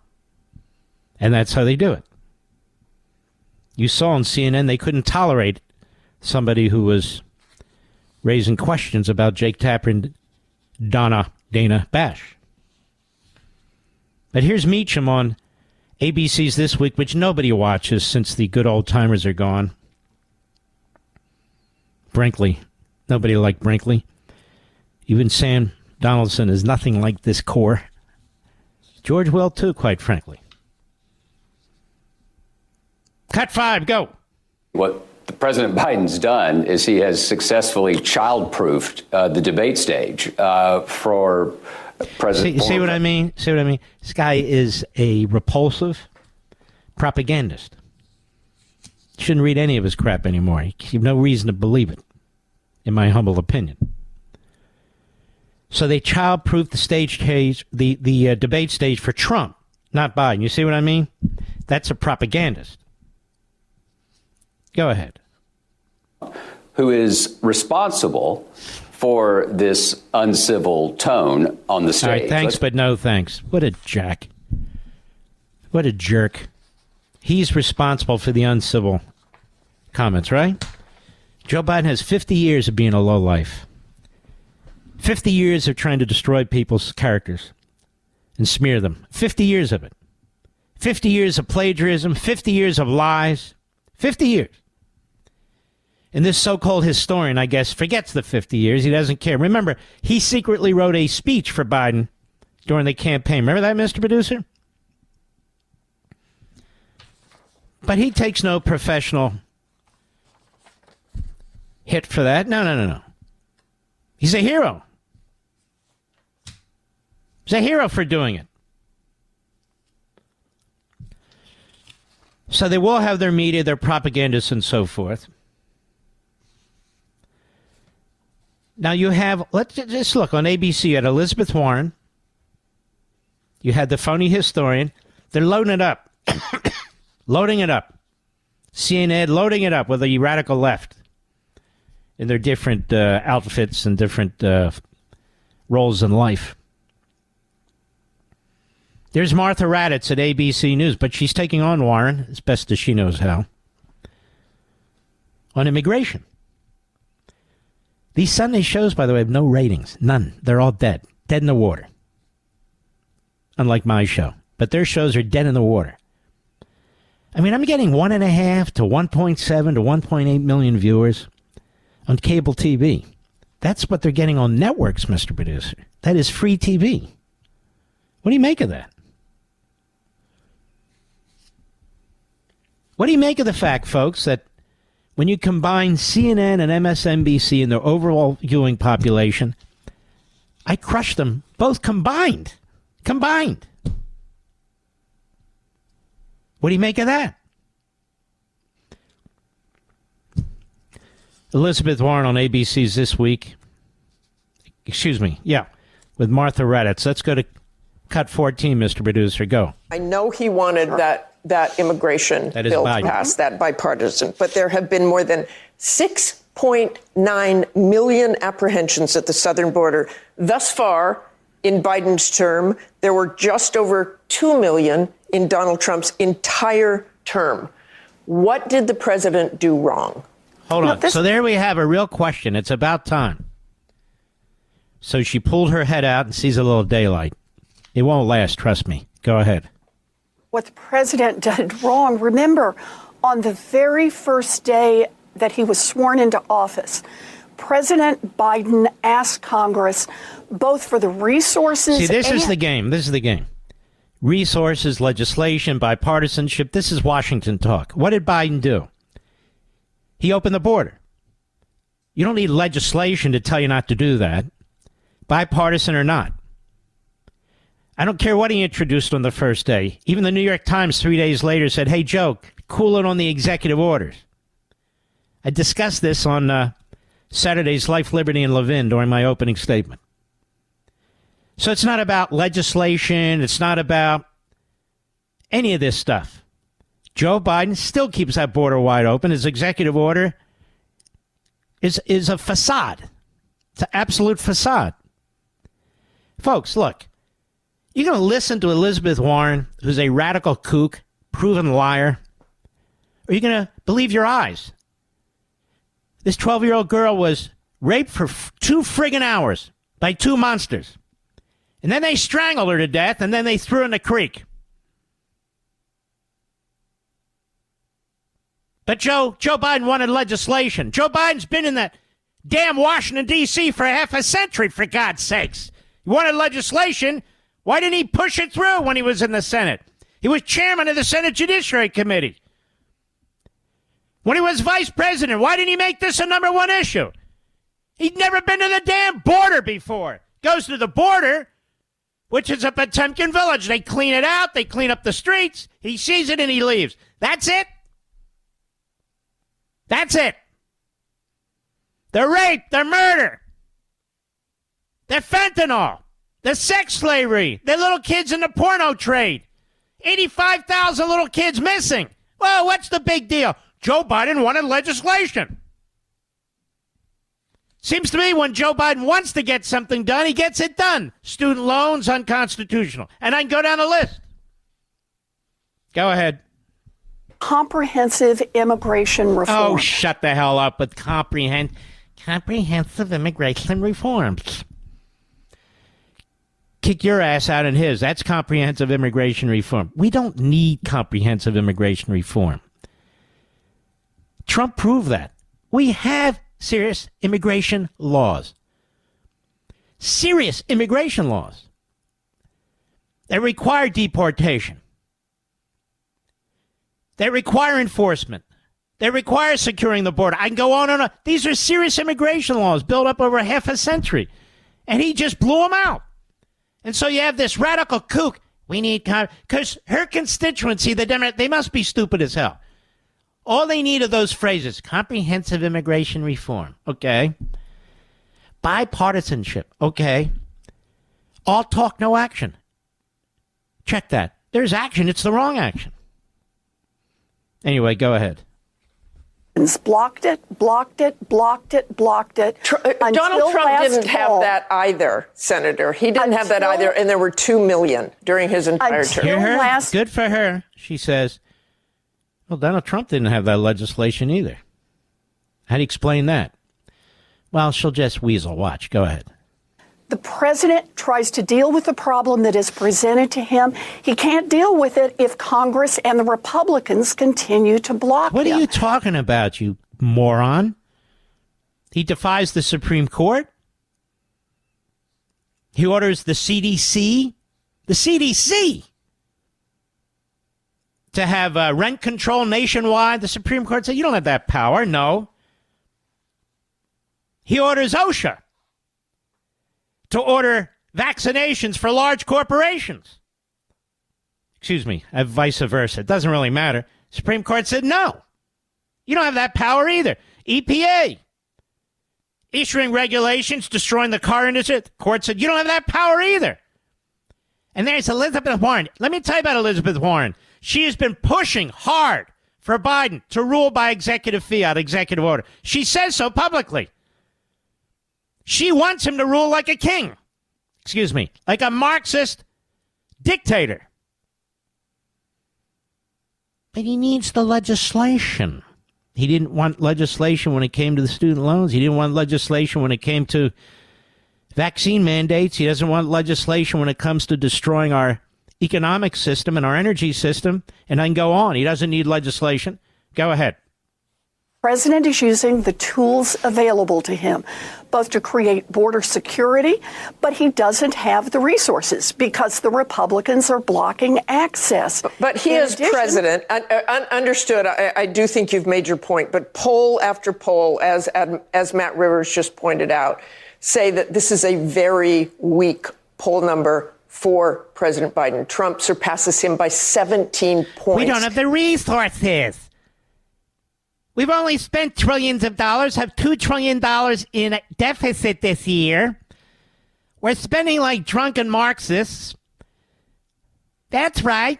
And that's how they do it. You saw on CNN they couldn't tolerate somebody who was raising questions about Jake Tapper and Dana Bash. But here's Meacham on ABC's This Week, which nobody watches since the good old timers are gone. Brinkley. Nobody liked Brinkley. Even Sam Donaldson is nothing like this core. George Will, too, quite frankly. Cut 5, go. What President Biden's done is he has successfully child-proofed the debate stage for President. See what I mean? See what I mean? This guy is a repulsive propagandist. Shouldn't read any of his crap anymore. You have no reason to believe it, in my humble opinion. So they child-proofed the the debate stage for Trump, not Biden. You see what I mean? That's a propagandist. Go ahead. Who is responsible for this uncivil tone on the stage. All right, thanks, but no thanks. What a jack. What a jerk. He's responsible for the uncivil comments, right? Joe Biden has 50 years of being a lowlife. 50 years of trying to destroy people's characters and smear them. 50 years of it. 50 years of plagiarism. 50 years of lies. 50 years. And this so-called historian, I guess, forgets the 50 years. He doesn't care. Remember, he secretly wrote a speech for Biden during the campaign. Remember that, Mr. Producer? But he takes no professional hit for that. No. He's a hero. He's a hero for doing it. So they will have their media, their propagandists, and so forth. Now you have, let's just look, on ABC, you had Elizabeth Warren. You had the phony historian. They're loading it up. Loading it up. CNN loading it up with the radical left in their different outfits and different roles in life. There's Martha Raddatz at ABC News, but she's taking on Warren, as best as she knows how, on immigration. These Sunday shows, by the way, have no ratings. None. They're all dead. Dead in the water. Unlike my show. But their shows are dead in the water. I mean, I'm getting 1.5 to 1.7 to 1.8 million viewers on cable TV. That's what they're getting on networks, Mr. Producer. That is free TV. What do you make of that? What do you make of the fact, folks, that when you combine CNN and MSNBC in their overall viewing population, I crushed them both combined. Combined. What do you make of that? Elizabeth Warren on ABC's This Week. Excuse me. Yeah. With Martha Raddatz. Let's go to cut 14, Mr. Producer. Go. I know he wanted that immigration bill to pass, that bipartisan, but there have been more than 6.9 million apprehensions at the southern border thus far in Biden's term. There were just over 2 million in Donald Trump's entire term. What did the president do wrong? Hold on. So there we have a real question. It's about time. So she pulled her head out and sees a little daylight. It won't last, trust me. Go ahead. What the president did wrong, remember, on the very first day that he was sworn into office, President Biden asked Congress both for the resources. See, this is the game. This is the game. Resources, legislation, bipartisanship. This is Washington talk. What did Biden do? He opened the border. You don't need legislation to tell you not to do that, bipartisan or not. I don't care what he introduced on the first day. Even the New York Times 3 days later said, hey, Joe, cool it on the executive orders. I discussed this on Saturday's Life, Liberty, and Levin during my opening statement. So it's not about legislation. It's not about any of this stuff. Joe Biden still keeps that border wide open. His executive order is a facade. It's an absolute facade. Folks, look. You're going to listen to Elizabeth Warren, who's a radical kook, proven liar, or you're going to believe your eyes. This 12-year-old girl was raped for 2 friggin' hours by 2 monsters. And then they strangled her to death, and then they threw her in the creek. But Joe Biden wanted legislation. Joe Biden's been in that damn Washington, D.C. for half a century, for God's sakes. He wanted legislation. Why didn't he push it through when he was in the Senate? He was chairman of the Senate Judiciary Committee. When he was vice president, why didn't he make this a number 1 issue? He'd never been to the damn border before. Goes to the border, which is a Potemkin village. They clean it out. They clean up the streets. He sees it and he leaves. That's it. That's it. The rape, the murder, the fentanyl, the sex slavery, the little kids in the porno trade. 85,000 little kids missing. Well, what's the big deal? Joe Biden wanted legislation. Seems to me when Joe Biden wants to get something done, he gets it done. Student loans, unconstitutional. And I can go down the list. Go ahead. Comprehensive immigration reform. Oh, shut the hell up with comprehensive immigration reforms. Kick your ass out in his. That's comprehensive immigration reform. We don't need comprehensive immigration reform. Trump proved that. We have serious immigration laws. Serious immigration laws that require deportation. They require enforcement. They require securing the border. I can go on and on. These are serious immigration laws built up over half a century. And he just blew them out. And so you have this radical kook. We need, because her constituency, the Democrats, they must be stupid as hell. All they need are those phrases. Comprehensive immigration reform. Okay. Bipartisanship. Okay. All talk, no action. Check that. There's action. It's the wrong action. Anyway, go ahead. Blocked it. Donald Trump didn't have that either, Senator. He didn't have that either, and there were 2 million during his entire term. Hear her? Good for her. She says, well, Donald Trump didn't have that legislation either. How do you explain that? Well, she'll just weasel. Watch. Go ahead. The president tries to deal with the problem that is presented to him. He can't deal with it if Congress and the Republicans continue to block What him. are you talking about, you moron? He defies the Supreme Court. He orders the CDC to have rent control nationwide. The Supreme Court said, you don't have that power. No. He orders OSHA to order vaccinations for large corporations. Excuse me, vice versa. It doesn't really matter. Supreme Court said no. You don't have that power either. EPA issuing regulations, destroying the car industry. The court said you don't have that power either. And there's Elizabeth Warren. Let me tell you about Elizabeth Warren. She has been pushing hard for Biden to rule by executive fiat, executive order. She says so publicly. She wants him to rule like a king. like a Marxist dictator. But he needs the legislation. He didn't want legislation when it came to the student loans. He didn't want legislation when it came to vaccine mandates. He doesn't want legislation when it comes to destroying our economic system and our energy system. And I can go on. He doesn't need legislation. Go ahead. President is using the tools available to him, both to create border security, but he doesn't have the resources because the Republicans are blocking access. But he is president. Understood. I do think you've made your point. But poll after poll, as Matt Rivers just pointed out, say that this is a very weak poll number for President Biden. Trump surpasses him by 17 points. We don't have the resources. We've only spent trillions of dollars, have $2 trillion in deficit this year. We're spending like drunken Marxists. That's right.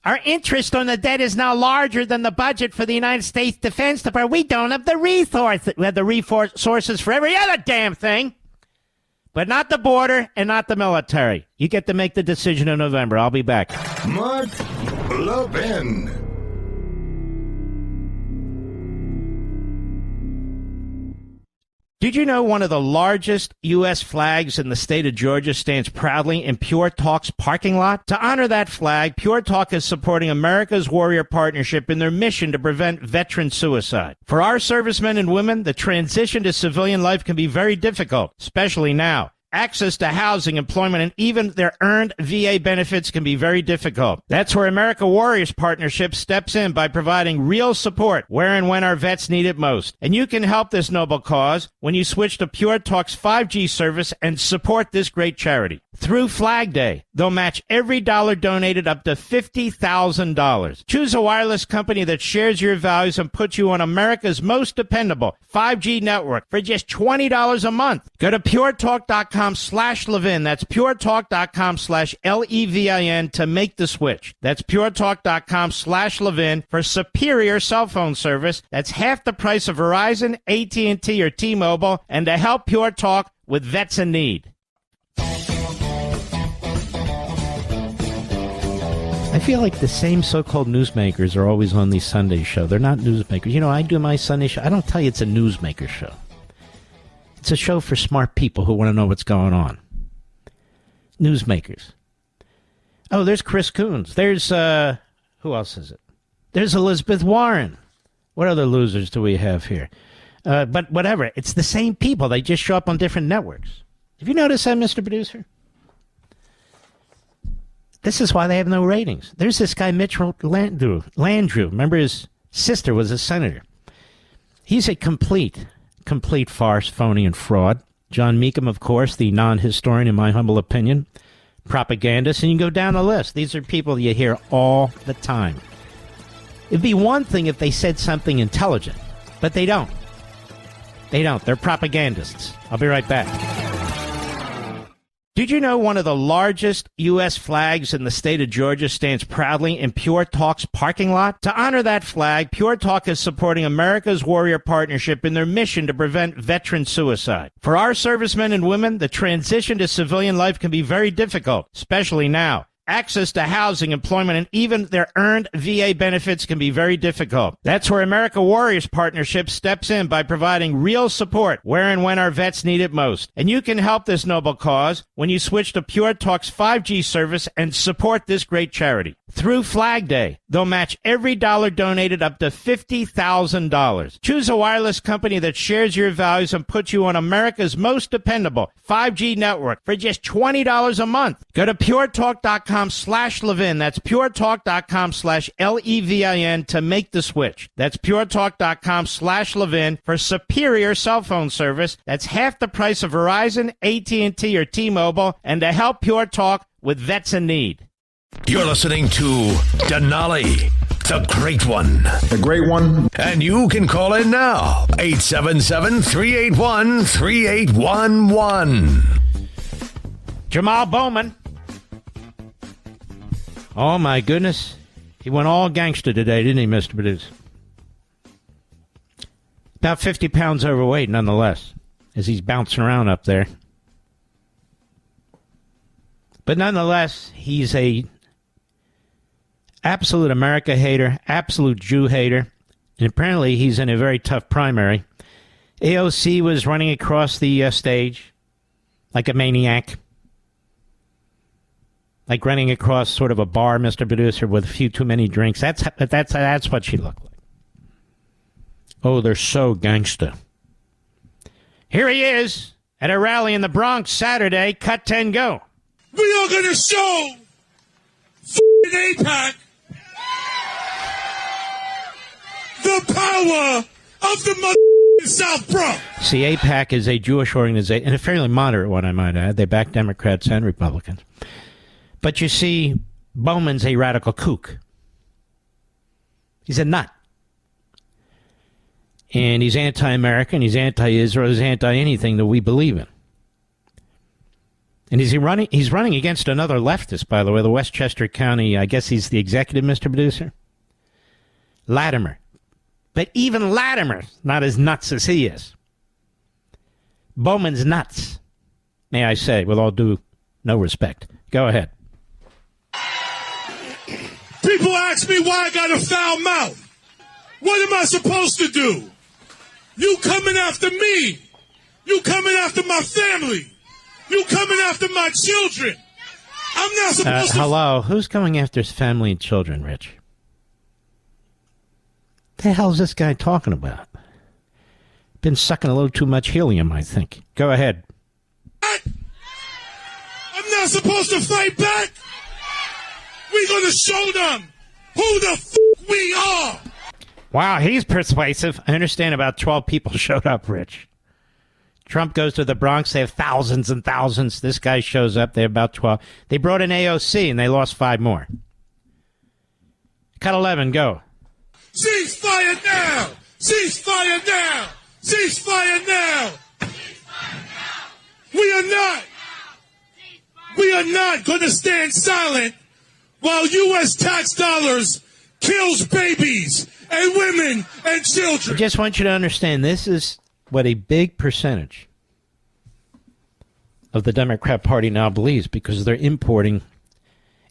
Our interest on the debt is now larger than the budget for the United States Defense Department. We don't have the resources. We have the resources for every other damn thing, but not the border and not the military. You get to make the decision in November. I'll be back. Mark Levin. Did you know one of the largest U.S. flags in the state of Georgia stands proudly in Pure Talk's parking lot? To honor that flag, Pure Talk is supporting America's Warrior Partnership in their mission to prevent veteran suicide. For our servicemen and women, the transition to civilian life can be very difficult, especially now. Access to housing, employment, and even their earned VA benefits can be very difficult. That's where America Warriors Partnership steps in by providing real support where and when our vets need it most. And you can help this noble cause when you switch to Pure Talk's 5G service and support this great charity. Through Flag Day, they'll match every dollar donated up to $50,000. Choose a wireless company that shares your values and puts you on America's most dependable 5G network for just $20 a month. Go to puretalk.com/Levin. That's puretalk.com/LEVIN to make the switch. That's puretalk.com/Levin for superior cell phone service. That's half the price of Verizon, AT&T, or T-Mobile, and to help Pure Talk with vets in need. I feel like the same so-called newsmakers are always on these Sunday shows. They're not newsmakers. You know, I do my Sunday show. I don't tell you it's a newsmaker show. It's a show for smart people who want to know what's going on. Newsmakers. Oh, there's Chris Coons. There's, who else is it? There's Elizabeth Warren. What other losers do we have here? But whatever. It's the same people. They just show up on different networks. Have you noticed that, Mr. Producer? This is why they have no ratings. There's this guy, Mitchell Landrieu. Remember, his sister was a senator. He's a complete farce, phony, and fraud. John Meekum, of course, the non-historian, in my humble opinion, propagandist, and you can go down the list. These are people you hear all the time. It'd be one thing if they said something intelligent, but they don't. They don't. They're propagandists. I'll be right back. Did you know one of the largest U.S. flags in the state of Georgia stands proudly in Pure Talk's parking lot? To honor that flag, Pure Talk is supporting America's Warrior Partnership in their mission to prevent veteran suicide. For our servicemen and women, the transition to civilian life can be very difficult, especially now. Access to housing, employment, and even their earned VA benefits can be very difficult. That's where America Warriors Partnership steps in by providing real support where and when our vets need it most. And you can help this noble cause when you switch to Pure Talk's 5G service and support this great charity. Through Flag Day, they'll match every dollar donated up to $50,000. Choose a wireless company that shares your values and puts you on America's most dependable 5G network for just $20 a month. Go to puretalk.com/Levin. That's puretalk.com/LEVIN to make the switch. That's puretalk.com/Levin for superior cell phone service. That's half the price of Verizon, AT&T, or T-Mobile, and to help Pure Talk with vets in need. You're listening to Denali, the great one. The great one. And you can call in now, 877-381-3811. Jamal Bowman. Oh, my goodness. He went all gangster today, didn't he, Mr. Producer? About 50 pounds overweight, nonetheless, as he's bouncing around up there. But nonetheless, he's a absolute America hater, absolute Jew hater, and apparently he's in a very tough primary. AOC was running across the stage like a maniac, like running across sort of a bar, Mr. Producer, with a few too many drinks. That's what she looked like. Oh, they're so gangsta. Here he is at a rally in the Bronx Saturday. Cut 10, go. We are going to show AIPAC the power of the South Bronx. See, AIPAC is a Jewish organization, and a fairly moderate one, I might add. They back Democrats and Republicans. But you see, Bowman's a radical kook. He's a nut. And he's anti-American, he's anti-Israel, he's anti-anything that we believe in. And he's running against another leftist, by the way, the Westchester County, I guess he's the executive, Mr. Producer? Latimer. But even Latimer's not as nuts as he is. Bowman's nuts, may I say, with all due no respect. Go ahead. People ask me why I got a foul mouth. What am I supposed to do? You coming after me. You coming after my family. You coming after my children. I'm not supposed to... Hello, who's coming after his family and children, Rich? The hell is this guy talking about? Been sucking a little too much helium, I think. Go ahead. I'm not supposed to fight back. We're going to show them who the f*** we are. Wow, he's persuasive. I understand about 12 people showed up, Rich. Trump goes to the Bronx, they have thousands and thousands. This guy shows up, they have about 12. They brought in AOC, and they lost 5 more. Cut 11, go. Ceasefire now! Ceasefire now! Ceasefire now! We are not going to stand silent while U.S. tax dollars kills babies and women and children. I just want you to understand, this is what a big percentage of the Democrat Party now believes, because they're importing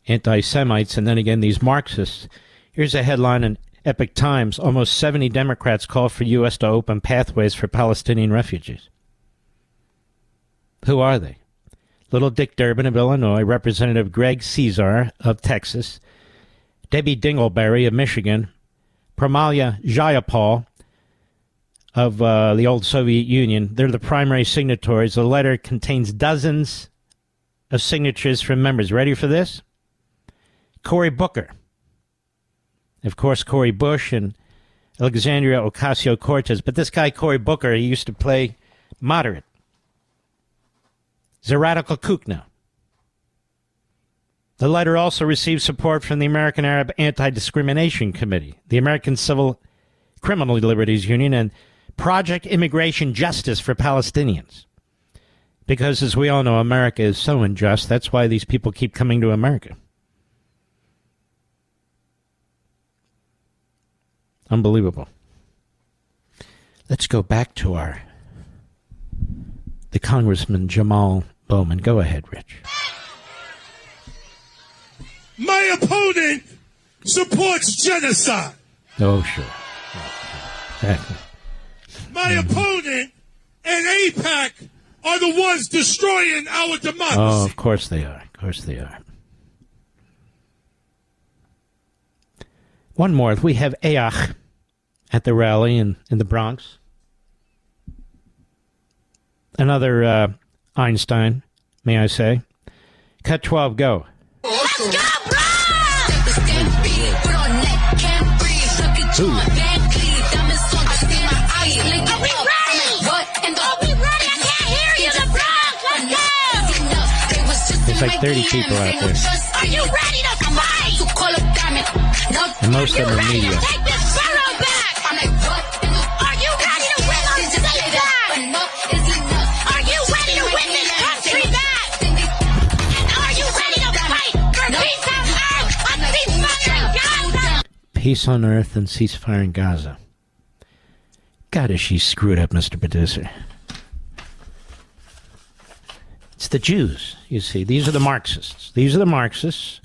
anti-Semites and then again these Marxists. Here's a headline in Epoch Times. Almost 70 Democrats call for U.S. to open pathways for Palestinian refugees. Who are they? Little Dick Durbin of Illinois, Representative Greg Cesar of Texas, Debbie Dingleberry of Michigan, Pramalia Jayapal of the old Soviet Union. They're the primary signatories. The letter contains dozens of signatures from members. Ready for this? Cory Booker. Of course, Cory Bush and Alexandria Ocasio-Cortez. But this guy, Cory Booker, he used to play moderate. He's a radical kook now. The letter also received support from the American Arab Anti-Discrimination Committee, the American Civil Criminal Liberties Union, and Project Immigration Justice for Palestinians. Because, as we all know, America is so unjust. That's why these people keep coming to America. Unbelievable. Let's go back to the Congressman Jamal Bowman. Go ahead, Rich. My opponent supports genocide. Oh, sure. Exactly. My opponent and AIPAC are the ones destroying our democracy. Oh, of course they are. Of course they are. One more. We have Ayach at the rally in the Bronx. Another Einstein, may I say. Cut 12, go. Let's go, bro! Ooh. Are we ready? Are we ready? I can't hear you. The Bronx, let's go! There's like 30 people out there. Are you ready to fight? And most of them are media. Take this borough back! Are you ready to win our state back? Are you ready to win this country back? And are you ready to fight for peace on earth and ceasefire in Gaza? Peace on earth and ceasefire in Gaza. God, is she screwed up, Mr. Producer. It's the Jews, you see. These are the Marxists. These are the Marxists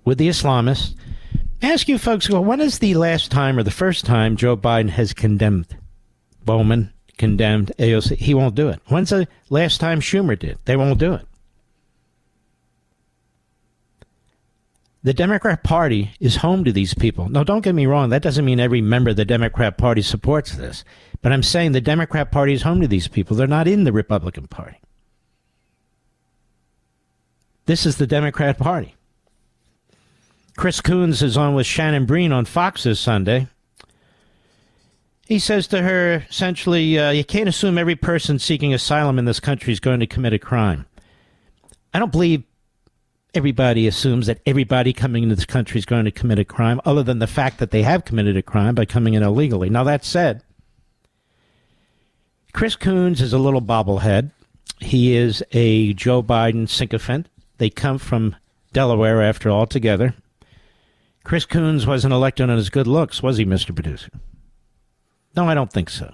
with the Islamists. Ask you folks, well, when is the last time or the first time Joe Biden has condemned Bowman, condemned AOC? He won't do it. When's the last time Schumer did? They won't do it. The Democrat Party is home to these people. No, don't get me wrong. That doesn't mean every member of the Democrat Party supports this. But I'm saying the Democrat Party is home to these people. They're not in the Republican Party. This is the Democrat Party. Chris Coons is on with Shannon Breen on Fox this Sunday. He says to her, essentially, you can't assume every person seeking asylum in this country is going to commit a crime. I don't believe everybody assumes that everybody coming into this country is going to commit a crime, other than the fact that they have committed a crime by coming in illegally. Now, that said, Chris Coons is a little bobblehead. He is a Joe Biden sycophant. They come from Delaware, after all, together. Chris Coons wasn't elected on his good looks, was he, Mr. Producer? No, I don't think so.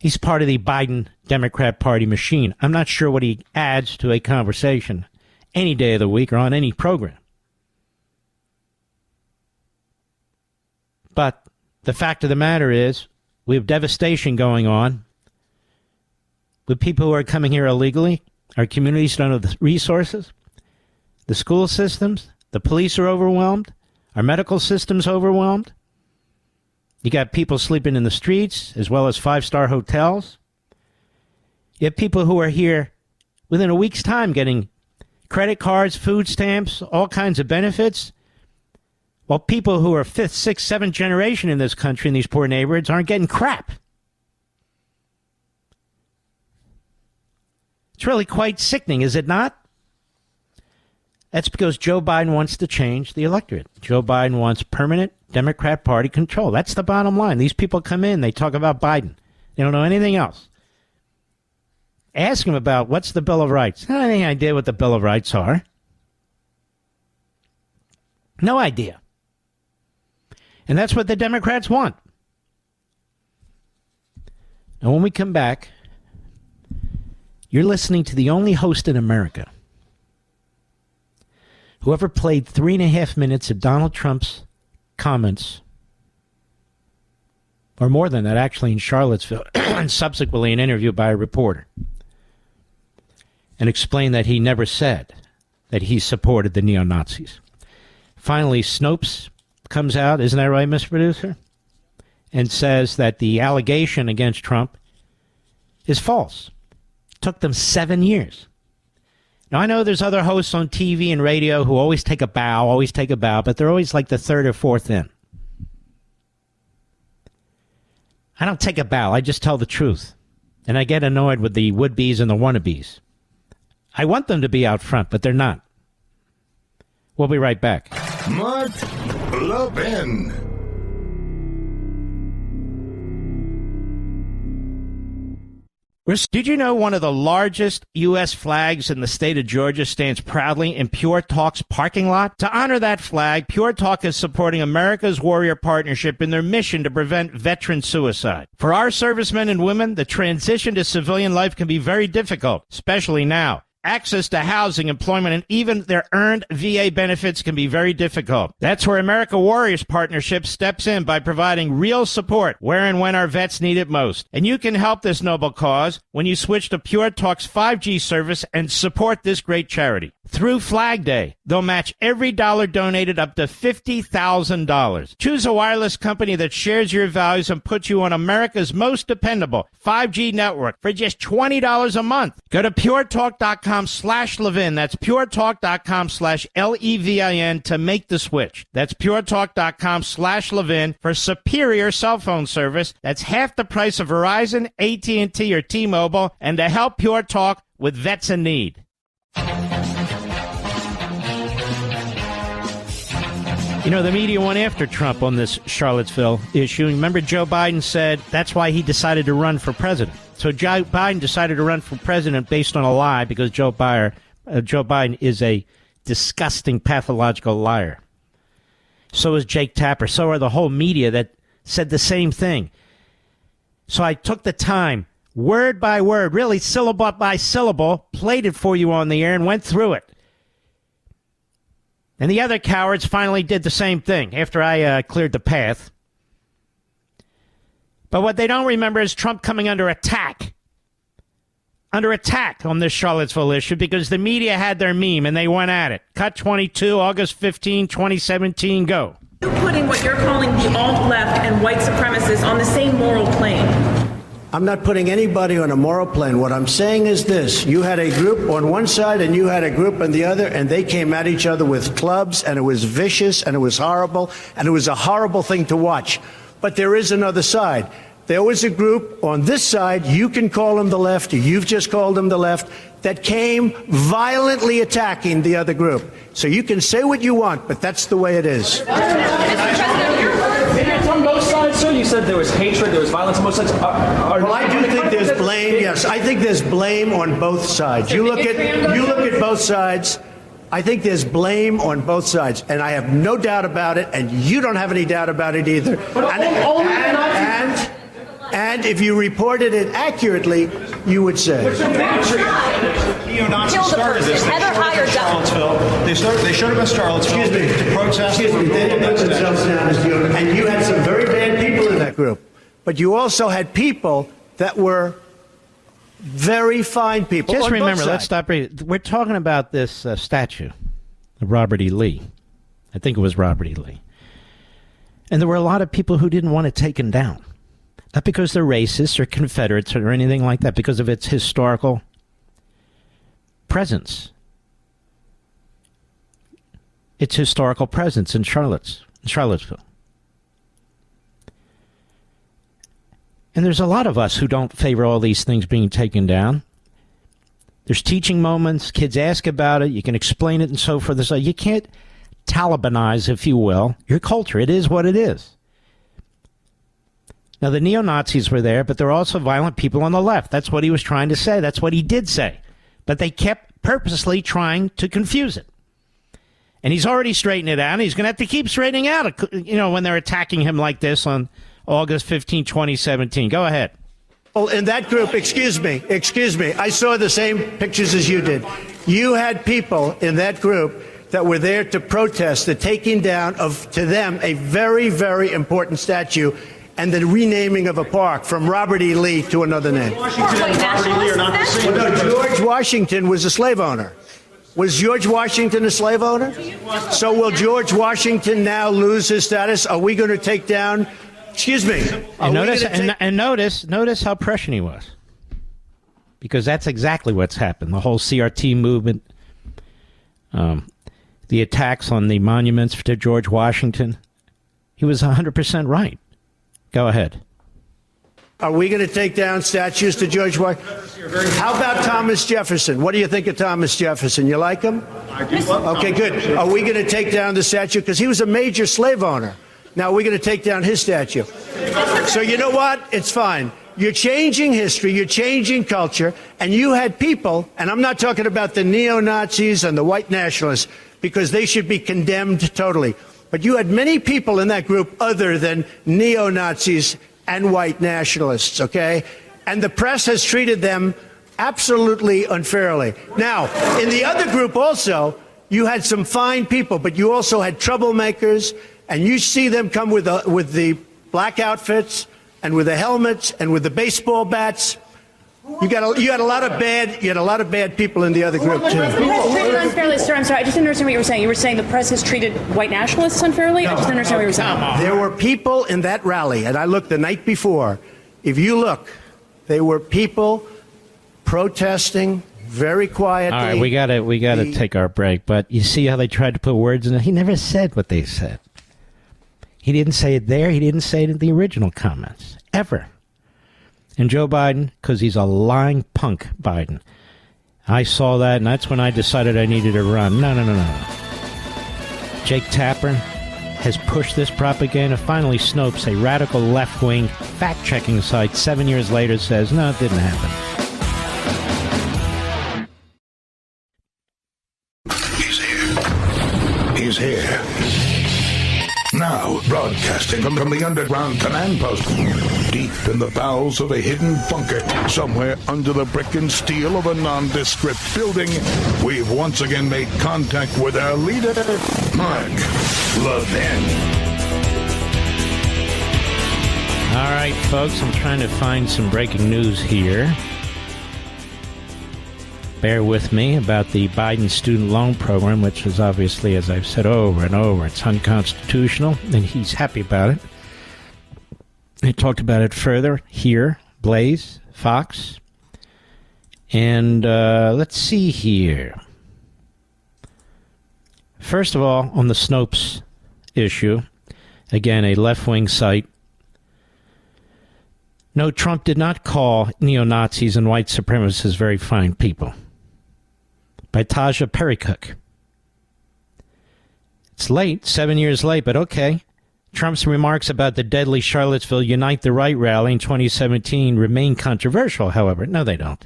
He's part of the Biden Democrat Party machine. I'm not sure what he adds to a conversation any day of the week or on any program. But the fact of the matter is, we have devastation going on with people who are coming here illegally. Our communities don't have the resources. The school systems, the police are overwhelmed. Our medical system's overwhelmed. You got people sleeping in the streets as well as five-star hotels. You have people who are here within a week's time getting credit cards, food stamps, all kinds of benefits, while people who are fifth, sixth, seventh generation in this country in these poor neighborhoods aren't getting crap. It's really quite sickening, is it not? That's because Joe Biden wants to change the electorate. Joe Biden wants permanent Democrat Party control. That's the bottom line. These people come in, they talk about Biden. They don't know anything else. Ask them about what's the Bill of Rights. No any idea what the Bill of Rights are. No idea. And that's what the Democrats want. Now, when we come back, you're listening to the only host in America who ever played 3.5 minutes of Donald Trump's comments, or more than that, actually, in Charlottesville, and subsequently an interview by a reporter, and explained that he never said that he supported the neo-Nazis. Finally, Snopes comes out, isn't that right, Mr. Producer? And says that the allegation against Trump is false. It took them 7 years. Now, I know there's other hosts on TV and radio who always take a bow, but they're always like the third or fourth in. I don't take a bow. I just tell the truth. And I get annoyed with the would-bes and the wannabes. I want them to be out front, but they're not. We'll be right back. Mark Levin. Did you know one of the largest U.S. flags in the state of Georgia stands proudly in Pure Talk's parking lot? To honor that flag, Pure Talk is supporting America's Warrior Partnership in their mission to prevent veteran suicide. For our servicemen and women, the transition to civilian life can be very difficult, especially now. Access to housing, employment, and even their earned VA benefits can be very difficult. That's where America Warriors Partnership steps in by providing real support where and when our vets need it most. And you can help this noble cause when you switch to Pure Talk's 5G service and support this great charity. Through Flag Day, they'll match every dollar donated up to $50,000. Choose a wireless company that shares your values and puts you on America's most dependable 5G network for just $20 a month. Go to puretalk.com/Levin. That's puretalk.com/LEVIN to make the switch. That's puretalk.com/Levin for superior cell phone service. That's half the price of Verizon, AT&T, or T-Mobile, and to help Pure Talk with vets in need. You know, the media went after Trump on this Charlottesville issue. Remember, Joe Biden said that's why he decided to run for president. So Joe Biden decided to run for president based on a lie because Joe Biden is a disgusting, pathological liar. So is Jake Tapper. So are the whole media that said the same thing. So I took the time word by word, really syllable by syllable, played it for you on the air and went through it. And the other cowards finally did the same thing after I cleared the path. But what they don't remember is Trump coming under attack on this Charlottesville issue because the media had their meme and they went at it. Cut 22, August 15, 2017, go. You're putting what you're calling the alt-left and white supremacists on the same moral plane. I'm not putting anybody on a moral plane. What I'm saying is this. You had a group on one side and you had a group on the other, and they came at each other with clubs, and it was vicious, and it was horrible, and it was a horrible thing to watch. But there is another side. There was a group on this side, you can call them the left, or you've just called them the left, that came violently attacking the other group. So you can say what you want, but that's the way it is. It's on both sides, sir. You said there was hatred, there was violence on both sides. Well, I do think there's blame. Yes, I think there's blame on both sides. You look at both sides. I think there's blame on both sides, and I have no doubt about it, and you don't have any doubt about it either. And if you reported it accurately, you would say. Neo-Nazis started this. They showed up in Charlottesville to protest. Excuse me. They didn't put themselves down as neo-Nazis. And you had some very bad people in that group. But you also had people that were very fine people. Just remember, let's stop. We're talking about this statue of Robert E. Lee. I think it was Robert E. Lee. And there were a lot of people who didn't want it taken down. Not because they're racists or Confederates or anything like that, because of its historical presence. Its historical presence in Charlottesville. And there's a lot of us who don't favor all these things being taken down. There's teaching moments, kids ask about it, you can explain it and so forth. So you can't Talibanize, if you will, your culture. It is what it is. Now, the neo-Nazis were there, but there are also violent people on the left. That's what he was trying to say. That's what he did say. But they kept purposely trying to confuse it. And he's already straightened it out, and he's going to have to keep straightening out, when they're attacking him like this on August 15, 2017. Go ahead. Well, in that group, excuse me, I saw the same pictures as you did. You had people in that group that were there to protest the taking down of, to them, a very, very important statue and the renaming of a park from Robert E. Lee to another name. Washington and Robert E. Lee are not the same. Well, no, George Washington was a slave owner. Was George Washington a slave owner? So will George Washington now lose his status? Are we going to take down? Excuse me. And notice how prescient he was, because that's exactly what's happened. The whole CRT movement, the attacks on the monuments to George Washington. He was 100% right. Go ahead. Are we going to take down statues to George Washington? How about Thomas Jefferson? What do you think of Thomas Jefferson? You like him? I do love Okay, good. Are we going to take down the statue? Because he was a major slave owner. Now we're going to take down his statue. So you know what? It's fine. You're changing history. You're changing culture. And you had people, and I'm not talking about the neo-Nazis and the white nationalists, because they should be condemned totally. But you had many people in that group other than neo-Nazis and white nationalists, okay? And the press has treated them absolutely unfairly. Now, in the other group also, you had some fine people, but you also had troublemakers, and you see them come with the black outfits and with the helmets and with the baseball bats. You had a lot of bad people in the other group too. Treated unfairly, sir. I'm sorry. I just didn't understand what you were saying. You were saying the press has treated white nationalists unfairly. I just didn't understand what you were saying. There were people in that rally, and I looked the night before. If you look, there were people protesting very quietly. All right, we gotta take our break. But you see how they tried to put words in it. He never said what they said. He didn't say it there. He didn't say it in the original comments ever. And Joe Biden, because he's a lying punk, Biden. I saw that, and that's when I decided I needed to run. No. Jake Tapper has pushed this propaganda. Finally, Snopes, a radical left-wing fact-checking site, 7 years later says, no, it didn't happen. He's here. Now, broadcasting from the underground command post, deep in the bowels of a hidden bunker, somewhere under the brick and steel of a nondescript building, we've once again made contact with our leader, Mark Levin. All right, folks, I'm trying to find some breaking news here. Bear with me about the Biden student loan program, which is obviously, as I've said over and over, it's unconstitutional, and he's happy about it. I talked about it further here, Blaze, Fox, and let's see here. First of all, on the Snopes issue, again, a left-wing site. No, Trump did not call neo-Nazis and white supremacists very fine people. By Taja Perrycook. It's late, 7 years late, but okay. Trump's remarks about the deadly Charlottesville Unite the Right rally in 2017 remain controversial, however. No, they don't.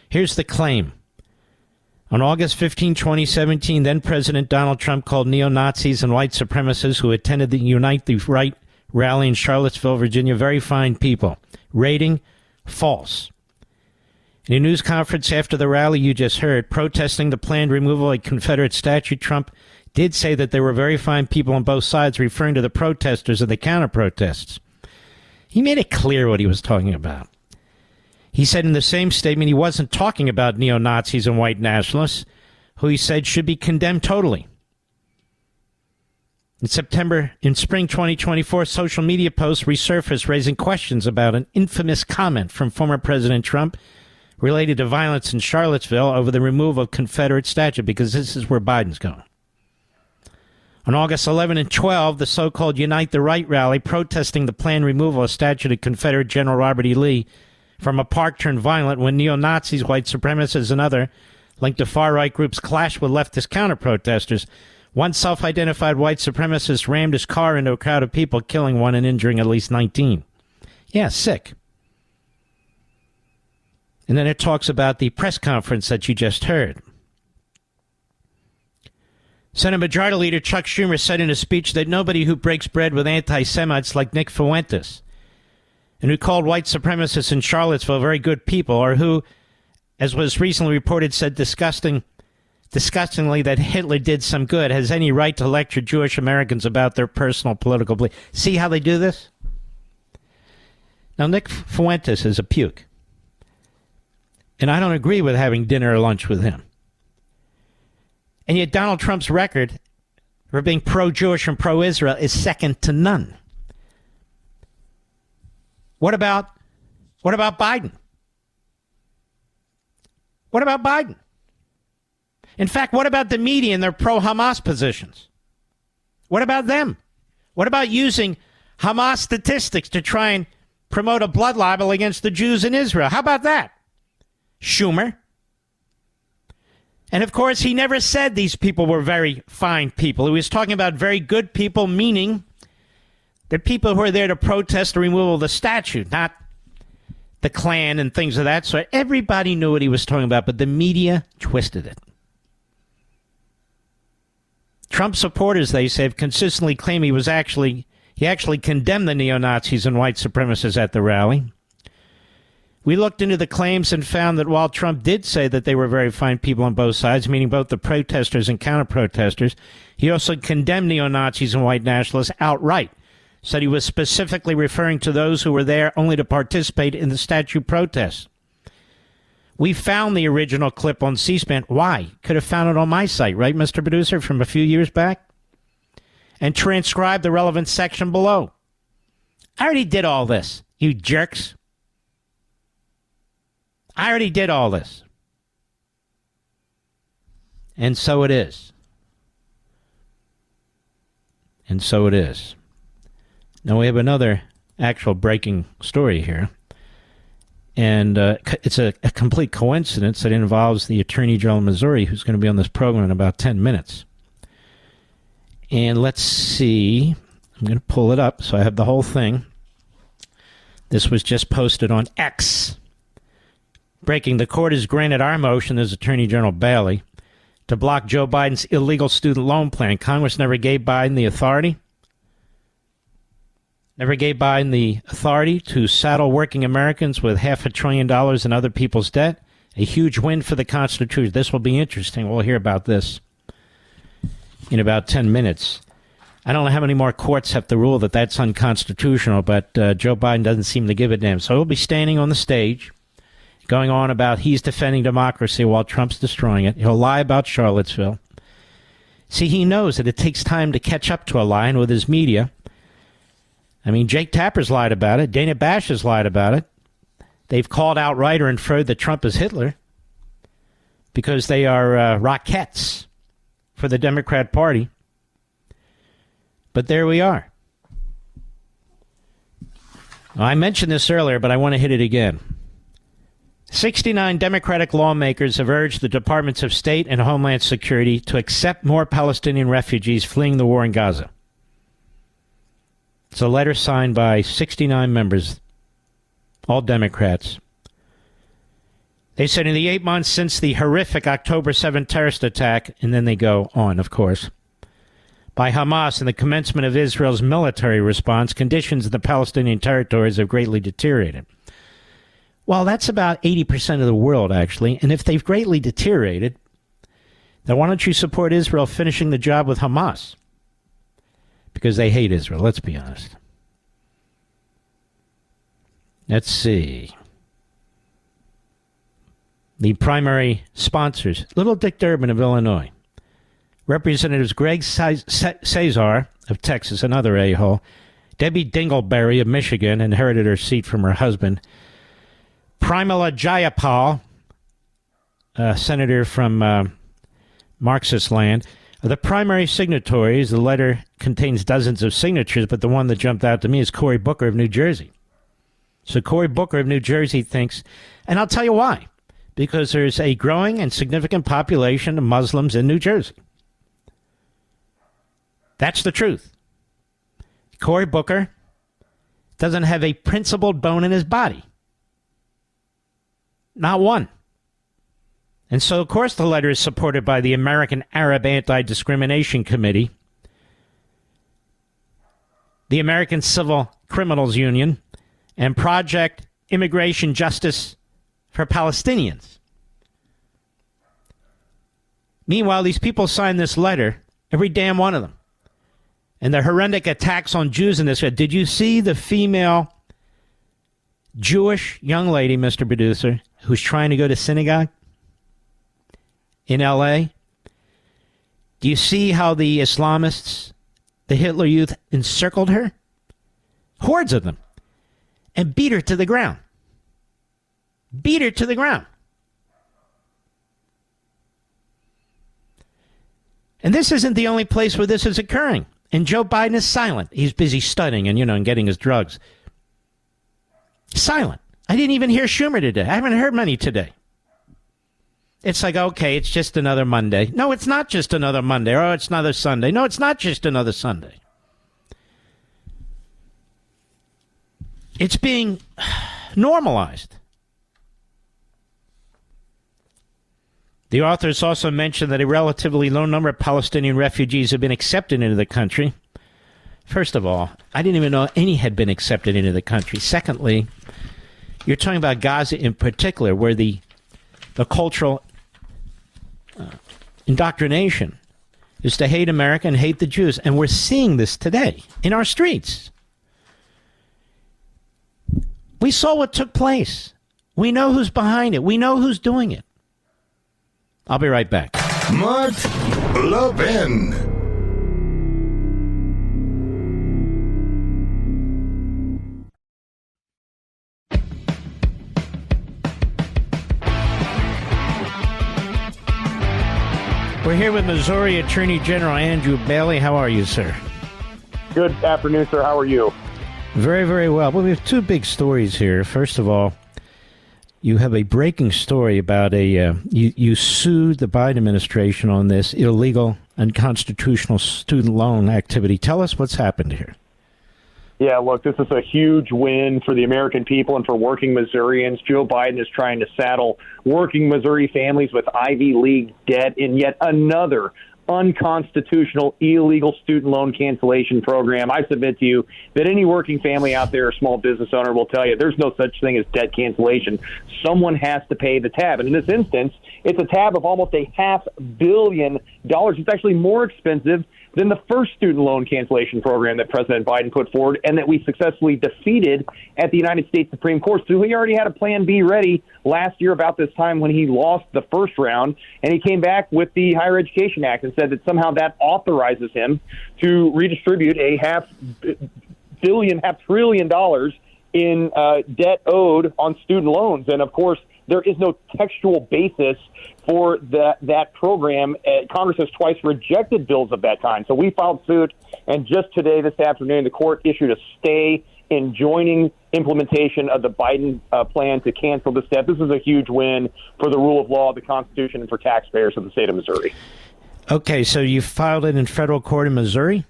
Here's the claim. On August 15, 2017, then-President Donald Trump called neo-Nazis and white supremacists who attended the Unite the Right rally in Charlottesville, Virginia, very fine people. Rating, false. In a news conference after the rally you just heard, protesting the planned removal of a Confederate statue, Trump did say that there were very fine people on both sides, referring to the protesters and the counter-protests. He made it clear what he was talking about. He said in the same statement he wasn't talking about neo-Nazis and white nationalists, who he said should be condemned totally. In spring 2024, social media posts resurfaced raising questions about an infamous comment from former President Trump related to violence in Charlottesville over the removal of Confederate statue, because this is where Biden's going. On August 11 and 12, the so-called Unite the Right rally protesting the planned removal of statue to Confederate General Robert E. Lee from a park turned violent when neo-Nazis, white supremacists, and other linked to far-right groups clashed with leftist counter-protesters. One self-identified white supremacist rammed his car into a crowd of people, killing one and injuring at least 19. Yeah, sick. And then it talks about the press conference that you just heard. Senate Majority Leader Chuck Schumer said in a speech that nobody who breaks bread with anti-Semites like Nick Fuentes and who called white supremacists in Charlottesville very good people, or who, as was recently reported, said disgustingly that Hitler did some good, has any right to lecture Jewish Americans about their personal political beliefs. See how they do this? Now, Nick Fuentes is a puke. And I don't agree with having dinner or lunch with him. And yet Donald Trump's record for being pro-Jewish and pro-Israel is second to none. What about Biden? What about Biden? In fact, what about the media and their pro-Hamas positions? What about them? What about using Hamas statistics to try and promote a blood libel against the Jews in Israel? How about that? Schumer. And of course, he never said these people were very fine people. He was talking about very good people, meaning the people who are there to protest the removal of the statue, not the Klan and things of that sort. Everybody knew what he was talking about, but the media twisted it. Trump supporters, they say, have consistently claimed he actually condemned the neo-Nazis and white supremacists at the rally. We looked into the claims and found that while Trump did say that they were very fine people on both sides, meaning both the protesters and counter-protesters, he also condemned neo-Nazis and white nationalists outright, said he was specifically referring to those who were there only to participate in the statue protests. We found the original clip on C-SPAN. Why? Could have found it on my site, right, Mr. Producer, from a few years back? And transcribed the relevant section below. I already did all this, you jerks. I already did all this. And so it is. And so it is. Now we have another actual breaking story here. And it's a complete coincidence that involves the Attorney General of Missouri, who's going to be on this program in about 10 minutes. And let's see. I'm going to pull it up so I have the whole thing. This was just posted on X. Breaking, the court has granted our motion as Attorney General Bailey to block Joe Biden's illegal student loan plan. Congress never gave Biden the authority. never gave Biden the authority to saddle working Americans with $500 billion in other people's debt. A huge win for the Constitution. This will be interesting. We'll hear about this in about 10 minutes. I don't know how many more courts have to rule that that's unconstitutional, but Joe Biden doesn't seem to give a damn. So he'll be standing on the stage, going on about he's defending democracy while Trump's destroying it. He'll lie about Charlottesville. See, he knows that it takes time to catch up to a lie, and with his media. I mean, Jake Tapper's lied about it. Dana Bash has lied about it. They've called out right or inferred that Trump is Hitler because they are Rockettes for the Democrat Party. But there we are. I mentioned this earlier, but I want to hit it again. 69 Democratic lawmakers have urged the Departments of State and Homeland Security to accept more Palestinian refugees fleeing the war in Gaza. It's a letter signed by 69 members, all Democrats. They said in the 8 months since the horrific October 7th terrorist attack, and then they go on, of course, by Hamas and the commencement of Israel's military response, conditions in the Palestinian territories have greatly deteriorated. Well, that's about 80% of the world, actually. And if they've greatly deteriorated, then why don't you support Israel finishing the job with Hamas? Because they hate Israel, let's be honest. Let's see. The primary sponsors, Little Dick Durbin of Illinois, Representatives Greg Cesar of Texas, another a-hole, Debbie Dingleberry of Michigan, inherited her seat from her husband, Primala Jayapal, senator from Marxist land. The primary signatories, the letter contains dozens of signatures, but the one that jumped out to me is Cory Booker of New Jersey. So Cory Booker of New Jersey thinks, and I'll tell you why, because there's a growing and significant population of Muslims in New Jersey. That's the truth. Cory Booker doesn't have a principled bone in his body. Not one. And so, of course, the letter is supported by the American Arab Anti-Discrimination Committee, the American Civil Criminals Union, and Project Immigration Justice for Palestinians. Meanwhile, these people signed this letter, every damn one of them. And the horrific attacks on Jews in this. Did you see the female Jewish young lady, Mr. Producer, who's trying to go to synagogue in L.A.? Do you see how the Islamists, the Hitler Youth, encircled her? Hordes of them. And beat her to the ground. Beat her to the ground. And this isn't the only place where this is occurring. And Joe Biden is silent. He's busy studying and, and getting his drugs. Silent. I didn't even hear Schumer today. I haven't heard many today. It's like, okay, it's just another Monday. No, it's not just another Monday. Oh, it's another Sunday. No, it's not just another Sunday. It's being normalized. The authors also mentioned that a relatively low number of Palestinian refugees have been accepted into the country. First of all, I didn't even know any had been accepted into the country. Secondly, you're talking about Gaza in particular, where the cultural indoctrination is to hate America and hate the Jews. And we're seeing this today in our streets. We saw what took place. We know who's behind it. We know who's doing it. I'll be right back. Mark Levin. We're here with Missouri Attorney General Andrew Bailey. How are you, sir? Good afternoon, sir. How are you? Very, very well. Well, we have two big stories here. First of all, you have a breaking story about you sued the Biden administration on this illegal, unconstitutional student loan activity. Tell us what's happened here. Yeah, look, this is a huge win for the American people and for working Missourians. Joe Biden is trying to saddle working Missouri families with Ivy League debt in yet another unconstitutional, illegal student loan cancellation program. I submit to you that any working family out there, or small business owner, will tell you there's no such thing as debt cancellation. Someone has to pay the tab. And in this instance, it's a tab of almost $500 million. It's actually more expensive than the first student loan cancellation program that President Biden put forward and that we successfully defeated at the United States Supreme Court. So he already had a plan B ready last year about this time when he lost the first round, and he came back with the Higher Education Act and said that somehow that authorizes him to redistribute a $500 billion in debt owed on student loans. And, of course, there is no textual basis for that program. Congress has twice rejected bills of that kind. So we filed suit, and just today, this afternoon, the court issued a stay enjoining implementation of the Biden plan to cancel this debt. This is a huge win for the rule of law, the Constitution, and for taxpayers of the state of Missouri. Okay, so you filed it in federal court in Missouri?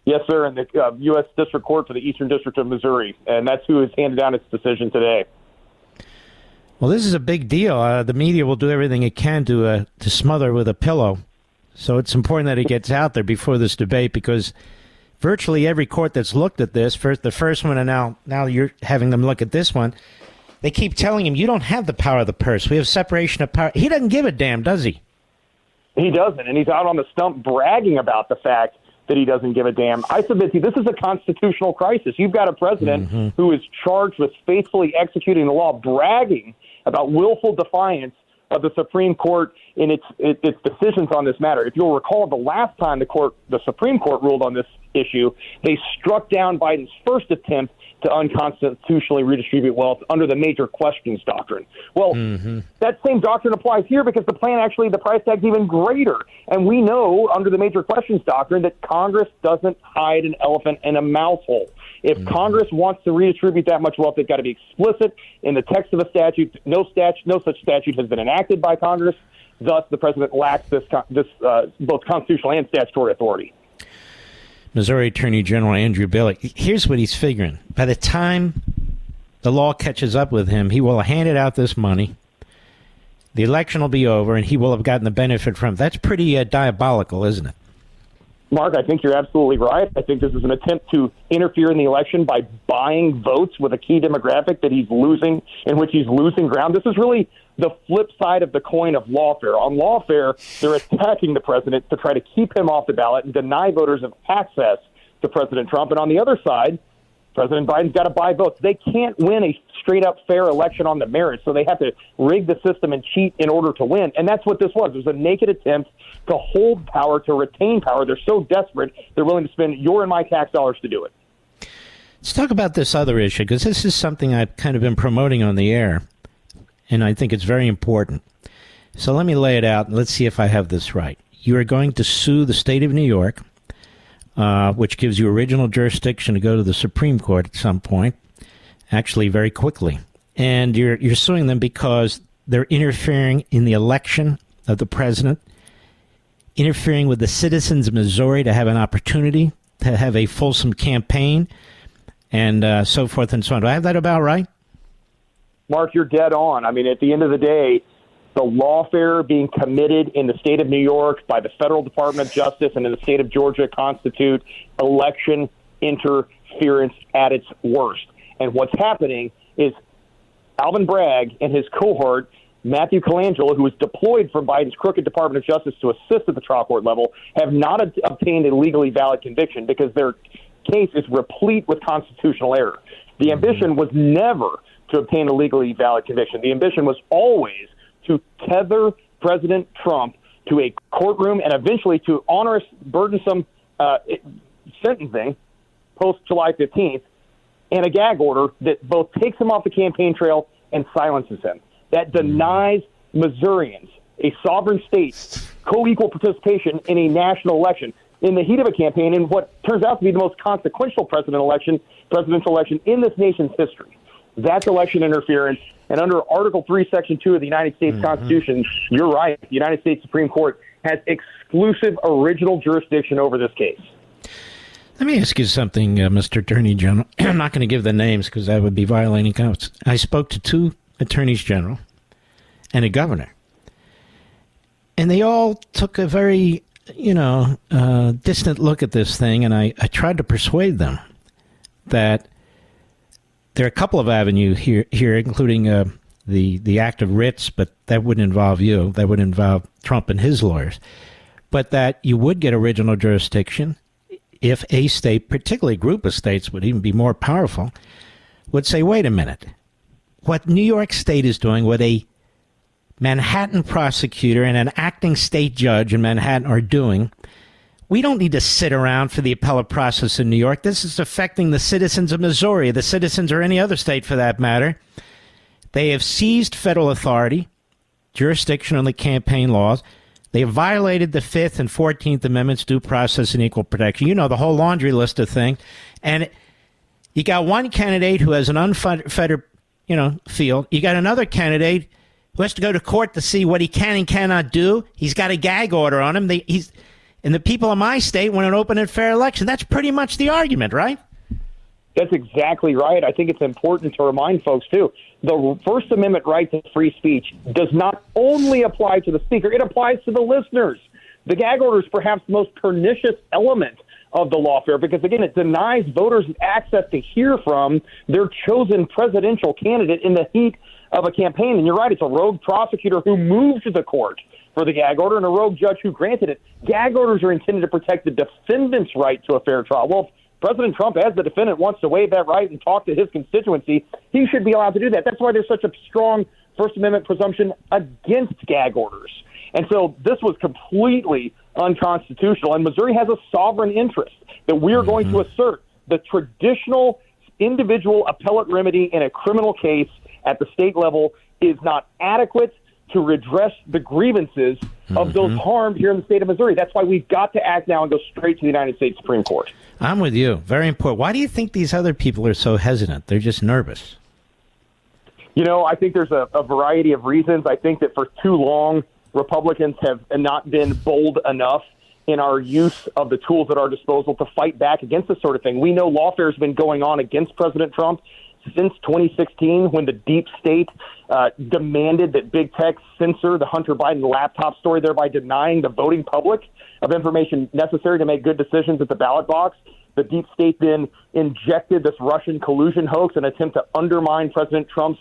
Yes, sir, in the U.S. District Court for the Eastern District of Missouri, and that's who has handed down its decision today. Well, this is a big deal. The media will do everything it can to smother with a pillow. So it's important that it gets out there before this debate, because virtually every court that's looked at this, the first one, and now you're having them look at this one, they keep telling him, you don't have the power of the purse. We have separation of power. He doesn't give a damn, does he? He doesn't, and he's out on the stump bragging about the fact that he doesn't give a damn. I submit to you, this is a constitutional crisis. You've got a president who is charged with faithfully executing the law, bragging about willful defiance of the Supreme Court in its decisions on this matter. If you'll recall, the last time the Supreme Court ruled on this issue, they struck down Biden's first attempt to unconstitutionally redistribute wealth under the major questions doctrine. Well, that same doctrine applies here, because the plan, actually, the price tag's even greater. And we know under the major questions doctrine that Congress doesn't hide an elephant in a mouse hole. If Congress wants to redistribute that much wealth, they've got to be explicit in the text of a statute. No such statute has been enacted by Congress. Thus, the president lacks this both constitutional and statutory authority. Missouri Attorney General Andrew Bailey, here's what he's figuring. By the time the law catches up with him, he will have handed out this money, the election will be over, and he will have gotten the benefit from it. That's pretty diabolical, isn't it? Mark, I think you're absolutely right. I think this is an attempt to interfere in the election by buying votes with a key demographic that he's losing, in which he's losing ground. This is really the flip side of the coin of lawfare. On lawfare, they're attacking the president to try to keep him off the ballot and deny voters of access to President Trump. And on the other side, President Biden's got to buy votes. They can't win a straight-up fair election on the merits, so they have to rig the system and cheat in order to win. And that's what this was. It was a naked attempt to hold power, to retain power. They're so desperate, they're willing to spend your and my tax dollars to do it. Let's talk about this other issue, because this is something I've kind of been promoting on the air, and I think it's very important. So let me lay it out, and let's see if I have this right. You are going to sue the state of New York, which gives you original jurisdiction to go to the Supreme Court at some point, actually very quickly. And you're suing them because they're interfering in the election of the president, interfering with the citizens of Missouri to have an opportunity to have a fulsome campaign, and so forth and so on. Do I have that about right? Mark, you're dead on. I mean, at the end of the day, the lawfare being committed in the state of New York by the Federal Department of Justice and in the state of Georgia constitute election interference at its worst. And what's happening is Alvin Bragg and his cohort, Matthew Colangelo, who was deployed from Biden's crooked Department of Justice to assist at the trial court level, have not obtained a legally valid conviction because their case is replete with constitutional error. The ambition was never to obtain a legally valid conviction. The ambition was always to tether President Trump to a courtroom and eventually to onerous, burdensome sentencing post-July 15th and a gag order that both takes him off the campaign trail and silences him. That denies Missourians, a sovereign state, co-equal participation in a national election in the heat of a campaign in what turns out to be the most consequential presidential election in this nation's history. That's election interference. And under Article 3, Section 2 of the United States Constitution, you're right, the United States Supreme Court has exclusive original jurisdiction over this case. Let me ask you something, Mr. Attorney General. I'm not going to give the names because that would be violating I spoke to two attorneys general and a governor. And they all took a very, distant look at this thing, and I tried to persuade them that there are a couple of avenues here including the act of writs, but that wouldn't involve you. That would involve Trump and his lawyers. But that you would get original jurisdiction if a state, particularly a group of states, would even be more powerful, would say, wait a minute. What New York State is doing, what a Manhattan prosecutor and an acting state judge in Manhattan are doing, we don't need to sit around for the appellate process in New York. This is affecting the citizens of Missouri, the citizens or any other state for that matter. They have seized federal authority, jurisdiction on the campaign laws. They have violated the 5th and 14th Amendments, due process and equal protection. You know, the whole laundry list of things. And you got one candidate who has an unfettered, field. You got another candidate who has to go to court to see what he can and cannot do. He's got a gag order on him. And the people of my state want an open and fair election. That's pretty much the argument, right? That's exactly right. I think it's important to remind folks, too, the First Amendment right to free speech does not only apply to the speaker, it applies to the listeners. The gag order is perhaps the most pernicious element of the lawfare because, again, it denies voters access to hear from their chosen presidential candidate in the heat of a campaign. And you're right, it's a rogue prosecutor who moved to the court for the gag order and a rogue judge who granted it. Gag orders are intended to protect the defendant's right to a fair trial. Well, if President Trump, as the defendant, wants to waive that right and talk to his constituency, he should be allowed to do that. That's why there's such a strong First Amendment presumption against gag orders. And so this was completely unconstitutional. And Missouri has a sovereign interest that we are going to assert the traditional individual appellate remedy in a criminal case at the state level is not adequate to redress the grievances of those harmed here in the state of Missouri. That's why we've got to act now and go straight to the United States Supreme Court. I'm with you. Very important. Why do you think these other people are so hesitant? They're just nervous. I think there's a variety of reasons. I think that for too long, Republicans have not been bold enough in our use of the tools at our disposal to fight back against this sort of thing. We know lawfare has been going on against President Trump since 2016 when the deep state demanded that big tech censor the Hunter Biden laptop story, thereby denying the voting public of information necessary to make good decisions at the ballot box. The deep state then injected this Russian collusion hoax in an attempt to undermine President Trump's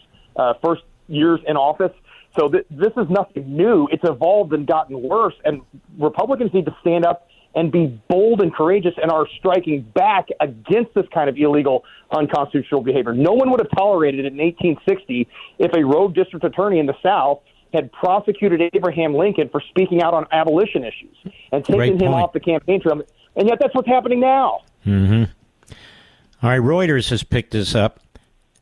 first years in office. So this is nothing new. It's evolved and gotten worse, and Republicans need to stand up and be bold and courageous and are striking back against this kind of illegal, unconstitutional behavior. No one would have tolerated it in 1860 if a rogue district attorney in the South had prosecuted Abraham Lincoln for speaking out on abolition issues and taken him off the campaign trail. And yet that's what's happening now. Mm-hmm. All right, Reuters has picked this up.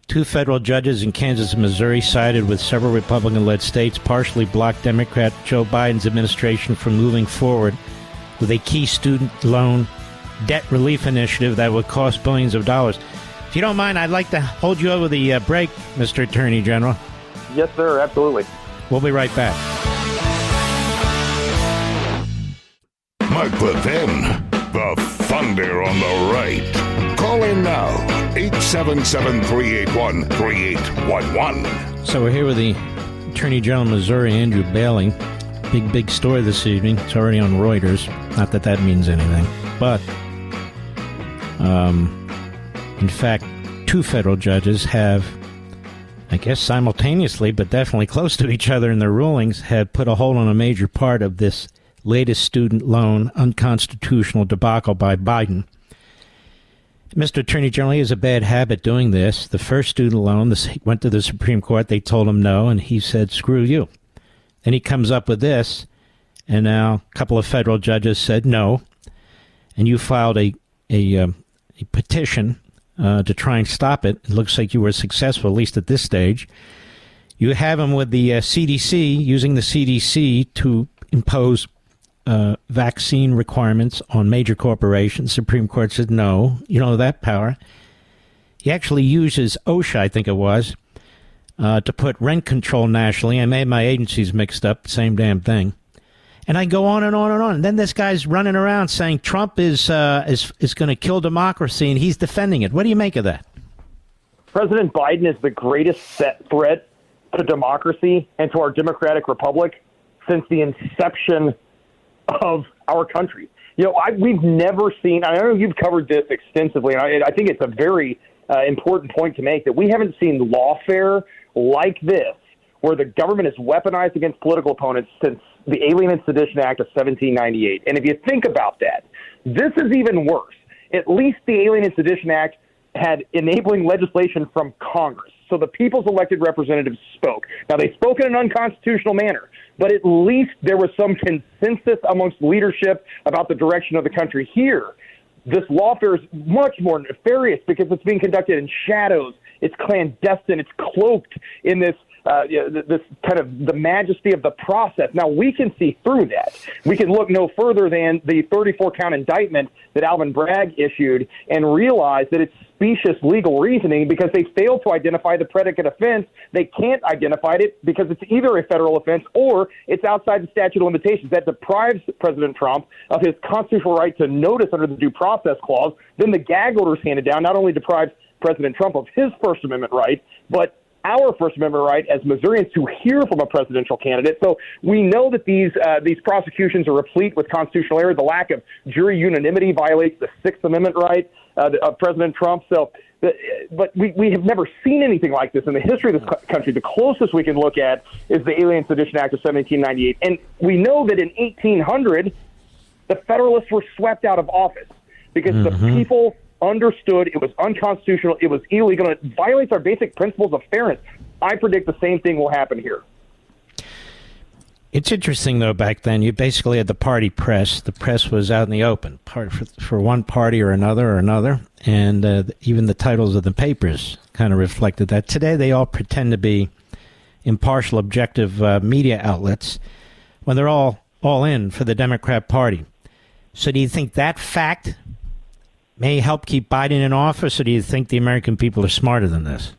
2 federal judges in Kansas and Missouri sided with several Republican-led states, partially blocked Democrat Joe Biden's administration from moving forward with a key student loan debt relief initiative that would cost billions of dollars. If you don't mind, I'd like to hold you over the break, Mr. Attorney General. Yes, sir, absolutely. We'll be right back. Mark Levin, the thunder on the right. Call in now, 877-381-3811. So we're here with the Attorney General of Missouri, Andrew Bailey. Big story this evening. It's already on Reuters. Not that that means anything. But, in fact, 2 federal judges have, I guess simultaneously, but definitely close to each other in their rulings, had put a hold on a major part of this latest student loan unconstitutional debacle by Biden. Mr. Attorney General, he has a bad habit doing this. The first student loan went to the Supreme Court. They told him no, and he said, screw you. Then he comes up with this, and now a couple of federal judges said no, and you filed a petition to try and stop it. It looks like you were successful, at least at this stage. You have him with the CDC, using the CDC to impose vaccine requirements on major corporations. Supreme Court said no, you don't have that power. He actually uses OSHA, I think it was, to put rent control nationally. I made my agencies mixed up, same damn thing. And I go on and on and on. And then this guy's running around saying Trump is going to kill democracy, and he's defending it. What do you make of that? President Biden is the greatest threat to democracy and to our democratic republic since the inception of our country. You know, we've never seen, I know you've covered this extensively, and I think it's a very important point to make, that we haven't seen lawfare like this, where the government is weaponized against political opponents since the Alien and Sedition Act of 1798. And if you think about that, this is even worse. At least the Alien and Sedition Act had enabling legislation from Congress. So the people's elected representatives spoke. Now, they spoke in an unconstitutional manner, but at least there was some consensus amongst leadership about the direction of the country. Here, this lawfare is much more nefarious because it's being conducted in shadows. It's clandestine. It's cloaked in this this kind of the majesty of the process. Now, we can see through that. We can look no further than the 34-count indictment that Alvin Bragg issued and realize that it's specious legal reasoning because they failed to identify the predicate offense. They can't identify it because it's either a federal offense or it's outside the statute of limitations. That deprives President Trump of his constitutional right to notice under the Due Process Clause. Then the gag orders handed down not only deprives President Trump of his First Amendment right, but our First Amendment right as Missourians to hear from a presidential candidate. So we know that these prosecutions are replete with constitutional error. The lack of jury unanimity violates the Sixth Amendment right of President Trump. So, but we have never seen anything like this in the history of this country. The closest we can look at is the Alien Sedition Act of 1798. And we know that in 1800, the Federalists were swept out of office because the people understood it was unconstitutional, it was illegal, and it violates our basic principles of fairness. I predict the same thing will happen here. It's interesting, though, back then, you basically had the party press. The press was out in the open for one party or another, and even the titles of the papers kind of reflected that. Today, they all pretend to be impartial, objective media outlets when they're all in for the Democrat Party. So do you think that fact may help keep Biden in office, or do you think the American people are smarter than this?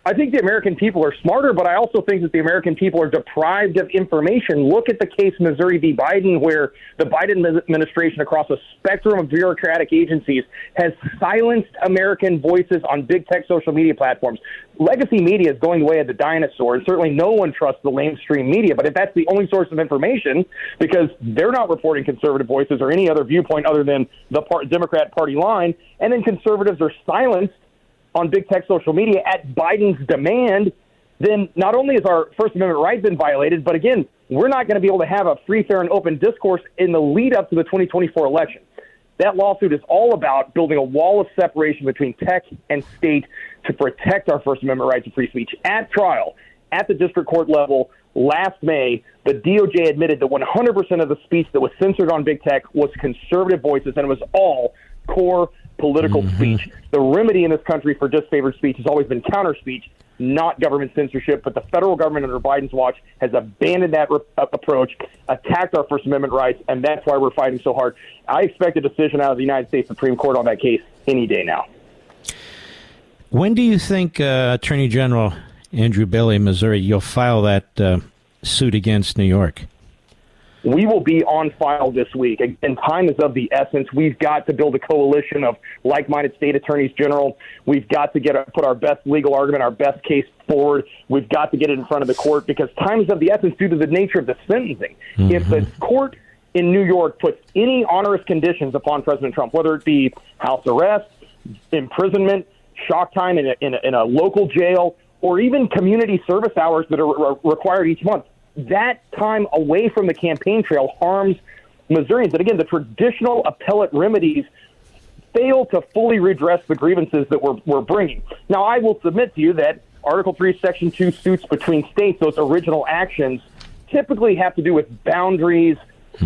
I think the American people are smarter, but I also think that the American people are deprived of information. Look at the case Missouri v. Biden, where the Biden administration across a spectrum of bureaucratic agencies has silenced American voices on big tech social media platforms. Legacy media is going the way of the dinosaur, and certainly no one trusts the mainstream media. But if that's the only source of information, because they're not reporting conservative voices or any other viewpoint other than the Democrat Party line, and then conservatives are silenced on big tech social media at Biden's demand, then not only is our First Amendment right been violated, but again, we're not going to be able to have a free, fair, and open discourse in the lead up to the 2024 election. That lawsuit is all about building a wall of separation between tech and state to protect our First Amendment right to free speech. At trial, at the district court level, last May, the DOJ admitted that 100% of the speech that was censored on big tech was conservative voices, and it was all core political speech. The remedy in this country for disfavored speech has always been counter speech, not government censorship, but the federal government under Biden's watch has abandoned that approach, attacked our First Amendment rights, and that's why we're fighting so hard. I expect a decision out of the United States Supreme Court on that case any day now. When do you think Attorney General Andrew Bailey, Missouri, you'll file that suit against New York? We will be on file this week. And time is of the essence. We've got to build a coalition of like-minded state attorneys general. We've got to put our best legal argument, our best case forward. We've got to get it in front of the court because time is of the essence due to the nature of the sentencing. If the court in New York puts any onerous conditions upon President Trump, whether it be house arrest, imprisonment, shock time in a local jail, or even community service hours that are required each month, that time away from the campaign trail harms Missourians. And again, the traditional appellate remedies fail to fully redress the grievances that we're bringing. Now, I will submit to you that Article 3, Section 2 suits between states, those original actions, typically have to do with boundaries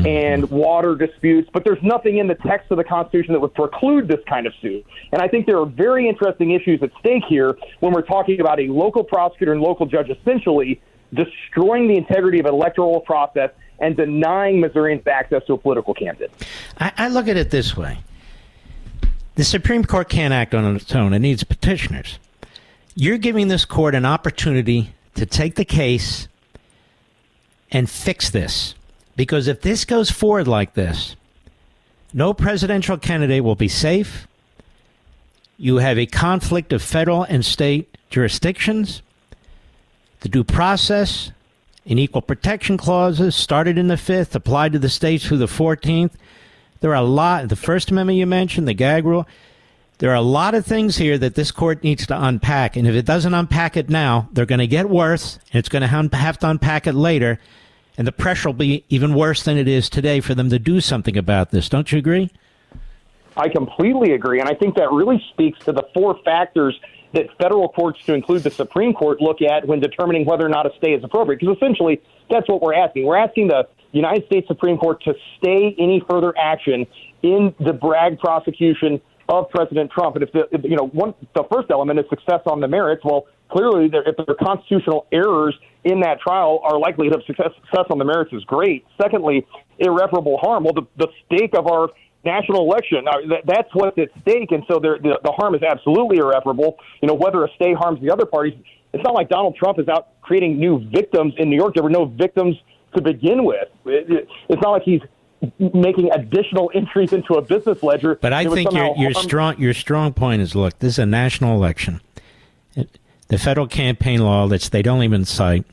and water disputes, but there's nothing in the text of the Constitution that would preclude this kind of suit. And I think there are very interesting issues at stake here when we're talking about a local prosecutor and local judge essentially destroying the integrity of an electoral process and denying Missourians access to a political candidate. I look at it this way. The Supreme Court can't act on its own. It needs petitioners. You're giving this court an opportunity to take the case and fix this. Because if this goes forward like this, no presidential candidate will be safe. You have a conflict of federal and state jurisdictions. The due process in equal protection clauses, started in the 5th, applied to the states through the 14th. There are a lot, the First Amendment you mentioned, the gag rule. There are a lot of things here that this court needs to unpack. And if it doesn't unpack it now, they're going to get worse. And it's going to have to unpack it later. And the pressure will be even worse than it is today for them to do something about this. Don't you agree? I completely agree. And I think that really speaks to the 4 factors that federal courts, to include the Supreme Court, look at when determining whether or not a stay is appropriate. Because essentially, that's what we're asking. We're asking the United States Supreme Court to stay any further action in the Bragg prosecution of President Trump. And if the first element is success on the merits, well, clearly, if there are constitutional errors in that trial, our likelihood of success on the merits is great. Secondly, irreparable harm. Well, the stake of our national election, that's what's at stake, and so the harm is absolutely irreparable. Whether a stay harms the other parties, it's not like Donald Trump is out creating new victims in New York. There were no victims to begin with. It's not like he's making additional entries into a business ledger. But I think your strong point is, look, this is a national election. The federal campaign law that they don't even cite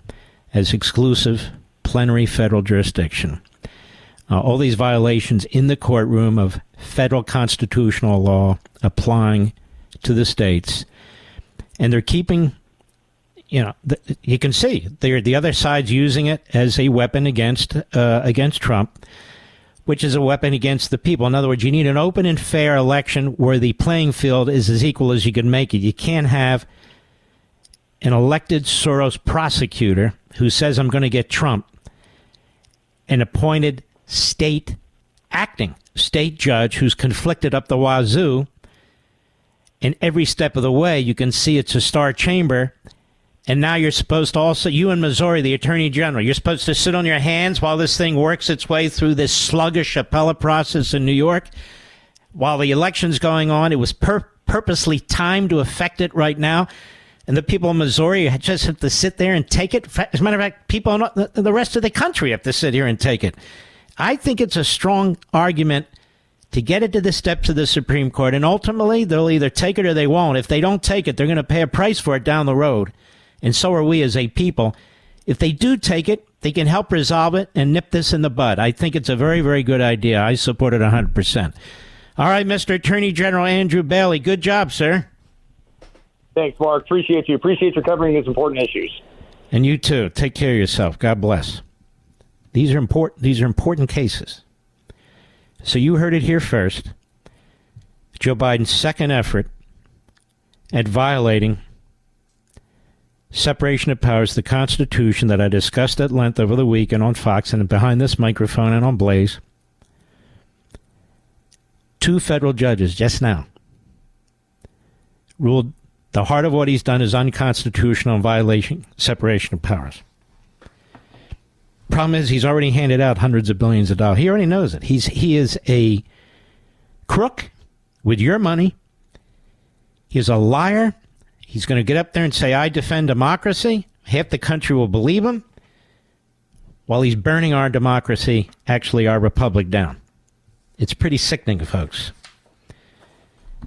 as exclusive plenary federal jurisdiction. All these violations in the courtroom of federal constitutional law applying to the states. And they're keeping, you can see the other side's using it as a weapon against Trump, which is a weapon against the people. In other words, you need an open and fair election where the playing field is as equal as you can make it. You can't have an elected Soros prosecutor who says, I'm going to get Trump, an appointed state judge who's conflicted up the wazoo, and every step of the way you can see it's a star chamber. And now you're supposed to also, you in Missouri, the Attorney General, you're supposed to sit on your hands while this thing works its way through this sluggish appellate process in New York. While the election's going on, it was purposely timed to affect it right now. And the people of Missouri just have to sit there and take it. As a matter of fact, people in the rest of the country have to sit here and take it. I think it's a strong argument to get it to the steps of the Supreme Court, and ultimately they'll either take it or they won't. If they don't take it, they're going to pay a price for it down the road, and so are we as a people. If they do take it, they can help resolve it and nip this in the bud. I think it's a very, very good idea. I support it 100%. All right, Mr. Attorney General Andrew Bailey, good job, sir. Thanks, Mark. Appreciate you. Appreciate you covering these important issues. And you too. Take care of yourself. God bless. These are important cases. So you heard it here first. Joe Biden's second effort at violating separation of powers, the Constitution, that I discussed at length over the weekend on Fox and behind this microphone and on Blaze. 2 federal judges just now ruled the heart of what he's done is unconstitutional and violation separation of powers. Problem is, he's already handed out hundreds of billions of dollars. He already knows it. He is a crook with your money. He's a liar. He's going to get up there and say, I defend democracy. Half the country will believe him, while he's burning our democracy, actually our republic, down. It's pretty sickening, folks.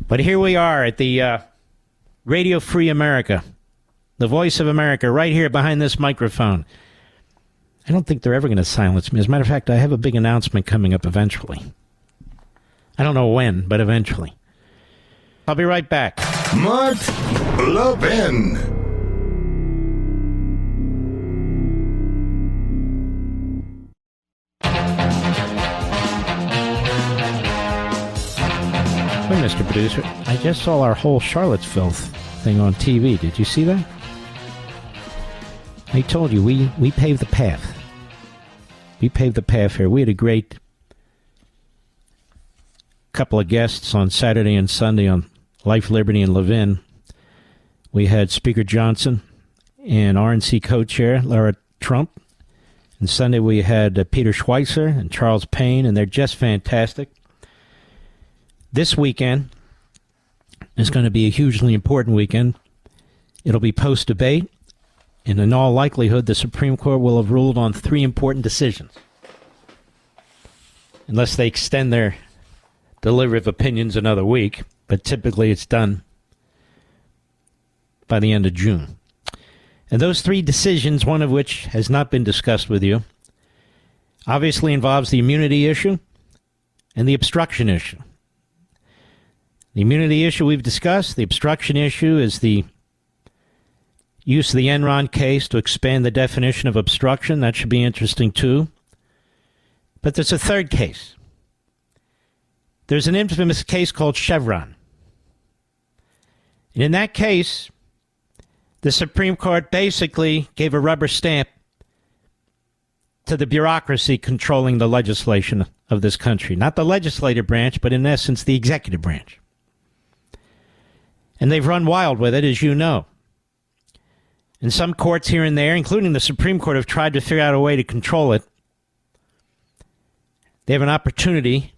But here we are at the Radio Free America, the voice of America, right here behind this microphone. I don't think they're ever going to silence me. As a matter of fact, I have a big announcement coming up eventually. I don't know when, but eventually. I'll be right back. Mark Levin. Hey, Mr. Producer, I just saw our whole Charlottesville thing on TV. Did you see that? I told you, we paved the path. We paved the path here. We had a great couple of guests on Saturday and Sunday on Life, Liberty, and Levin. We had Speaker Johnson and RNC co-chair Lara Trump. And Sunday we had Peter Schweitzer and Charles Payne, and they're just fantastic. This weekend is going to be a hugely important weekend. It'll be post-debate. And in all likelihood, the Supreme Court will have ruled on 3 important decisions. Unless they extend their delivery of opinions another week. But typically it's done by the end of June. And those three decisions, one of which has not been discussed with you, obviously involves the immunity issue and the obstruction issue. The immunity issue we've discussed. The obstruction issue is the use of the Enron case to expand the definition of obstruction. That should be interesting, too. But there's a third case. There's an infamous case called Chevron. And in that case, the Supreme Court basically gave a rubber stamp to the bureaucracy controlling the legislation of this country. Not the legislative branch, but in essence, the executive branch. And they've run wild with it, as you know. And some courts here and there, including the Supreme Court, have tried to figure out a way to control it. They have an opportunity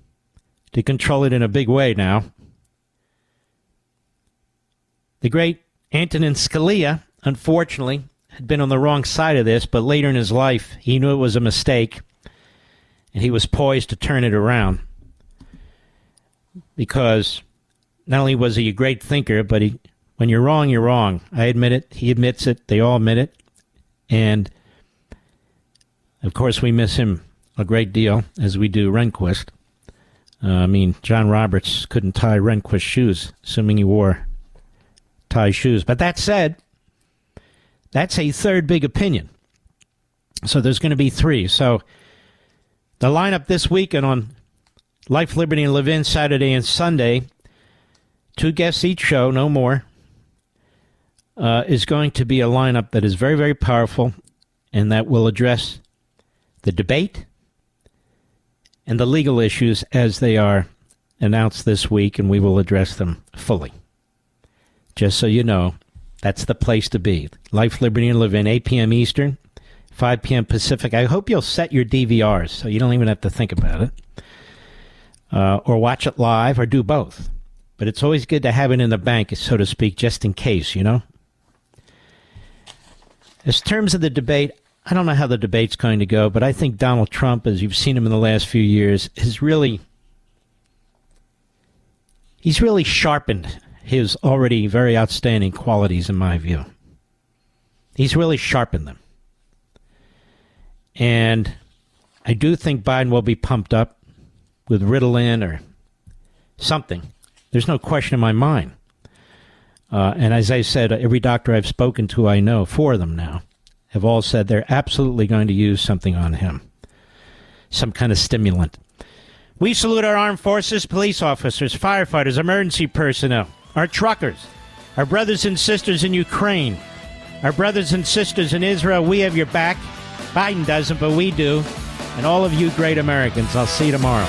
to control it in a big way now. The great Antonin Scalia, unfortunately, had been on the wrong side of this, but later in his life, he knew it was a mistake, and he was poised to turn it around. Because not only was he a great thinker, but when you're wrong, you're wrong. I admit it. He admits it. They all admit it. And, of course, we miss him a great deal, as we do Rehnquist. John Roberts couldn't tie Rehnquist's shoes, assuming he wore tie shoes. But that said, that's a third big opinion. So there's going to be three. So the lineup this weekend on Life, Liberty, and Levin, Saturday and Sunday, 2 guests each show, no more, is going to be a lineup that is very, very powerful and that will address the debate and the legal issues as they are announced this week, and we will address them fully. Just so you know, that's the place to be. Life, Liberty, and Levin, 8 p.m. Eastern, 5 p.m. Pacific. I hope you'll set your DVRs so you don't even have to think about it. Or watch it live, or do both. But it's always good to have it in the bank, so to speak, just in case, you know? As terms of the debate, I don't know how the debate's going to go, but I think Donald Trump, as you've seen him in the last few years, he's really sharpened his already very outstanding qualities, in my view. He's really sharpened them. And I do think Biden will be pumped up with Ritalin or something. There's no question in my mind. And as I said, every doctor I've spoken to, I know, 4 of them now, have all said they're absolutely going to use something on him. Some kind of stimulant. We salute our armed forces, police officers, firefighters, emergency personnel, our truckers, our brothers and sisters in Ukraine, our brothers and sisters in Israel. We have your back. Biden doesn't, but we do. And all of you great Americans. I'll see you tomorrow.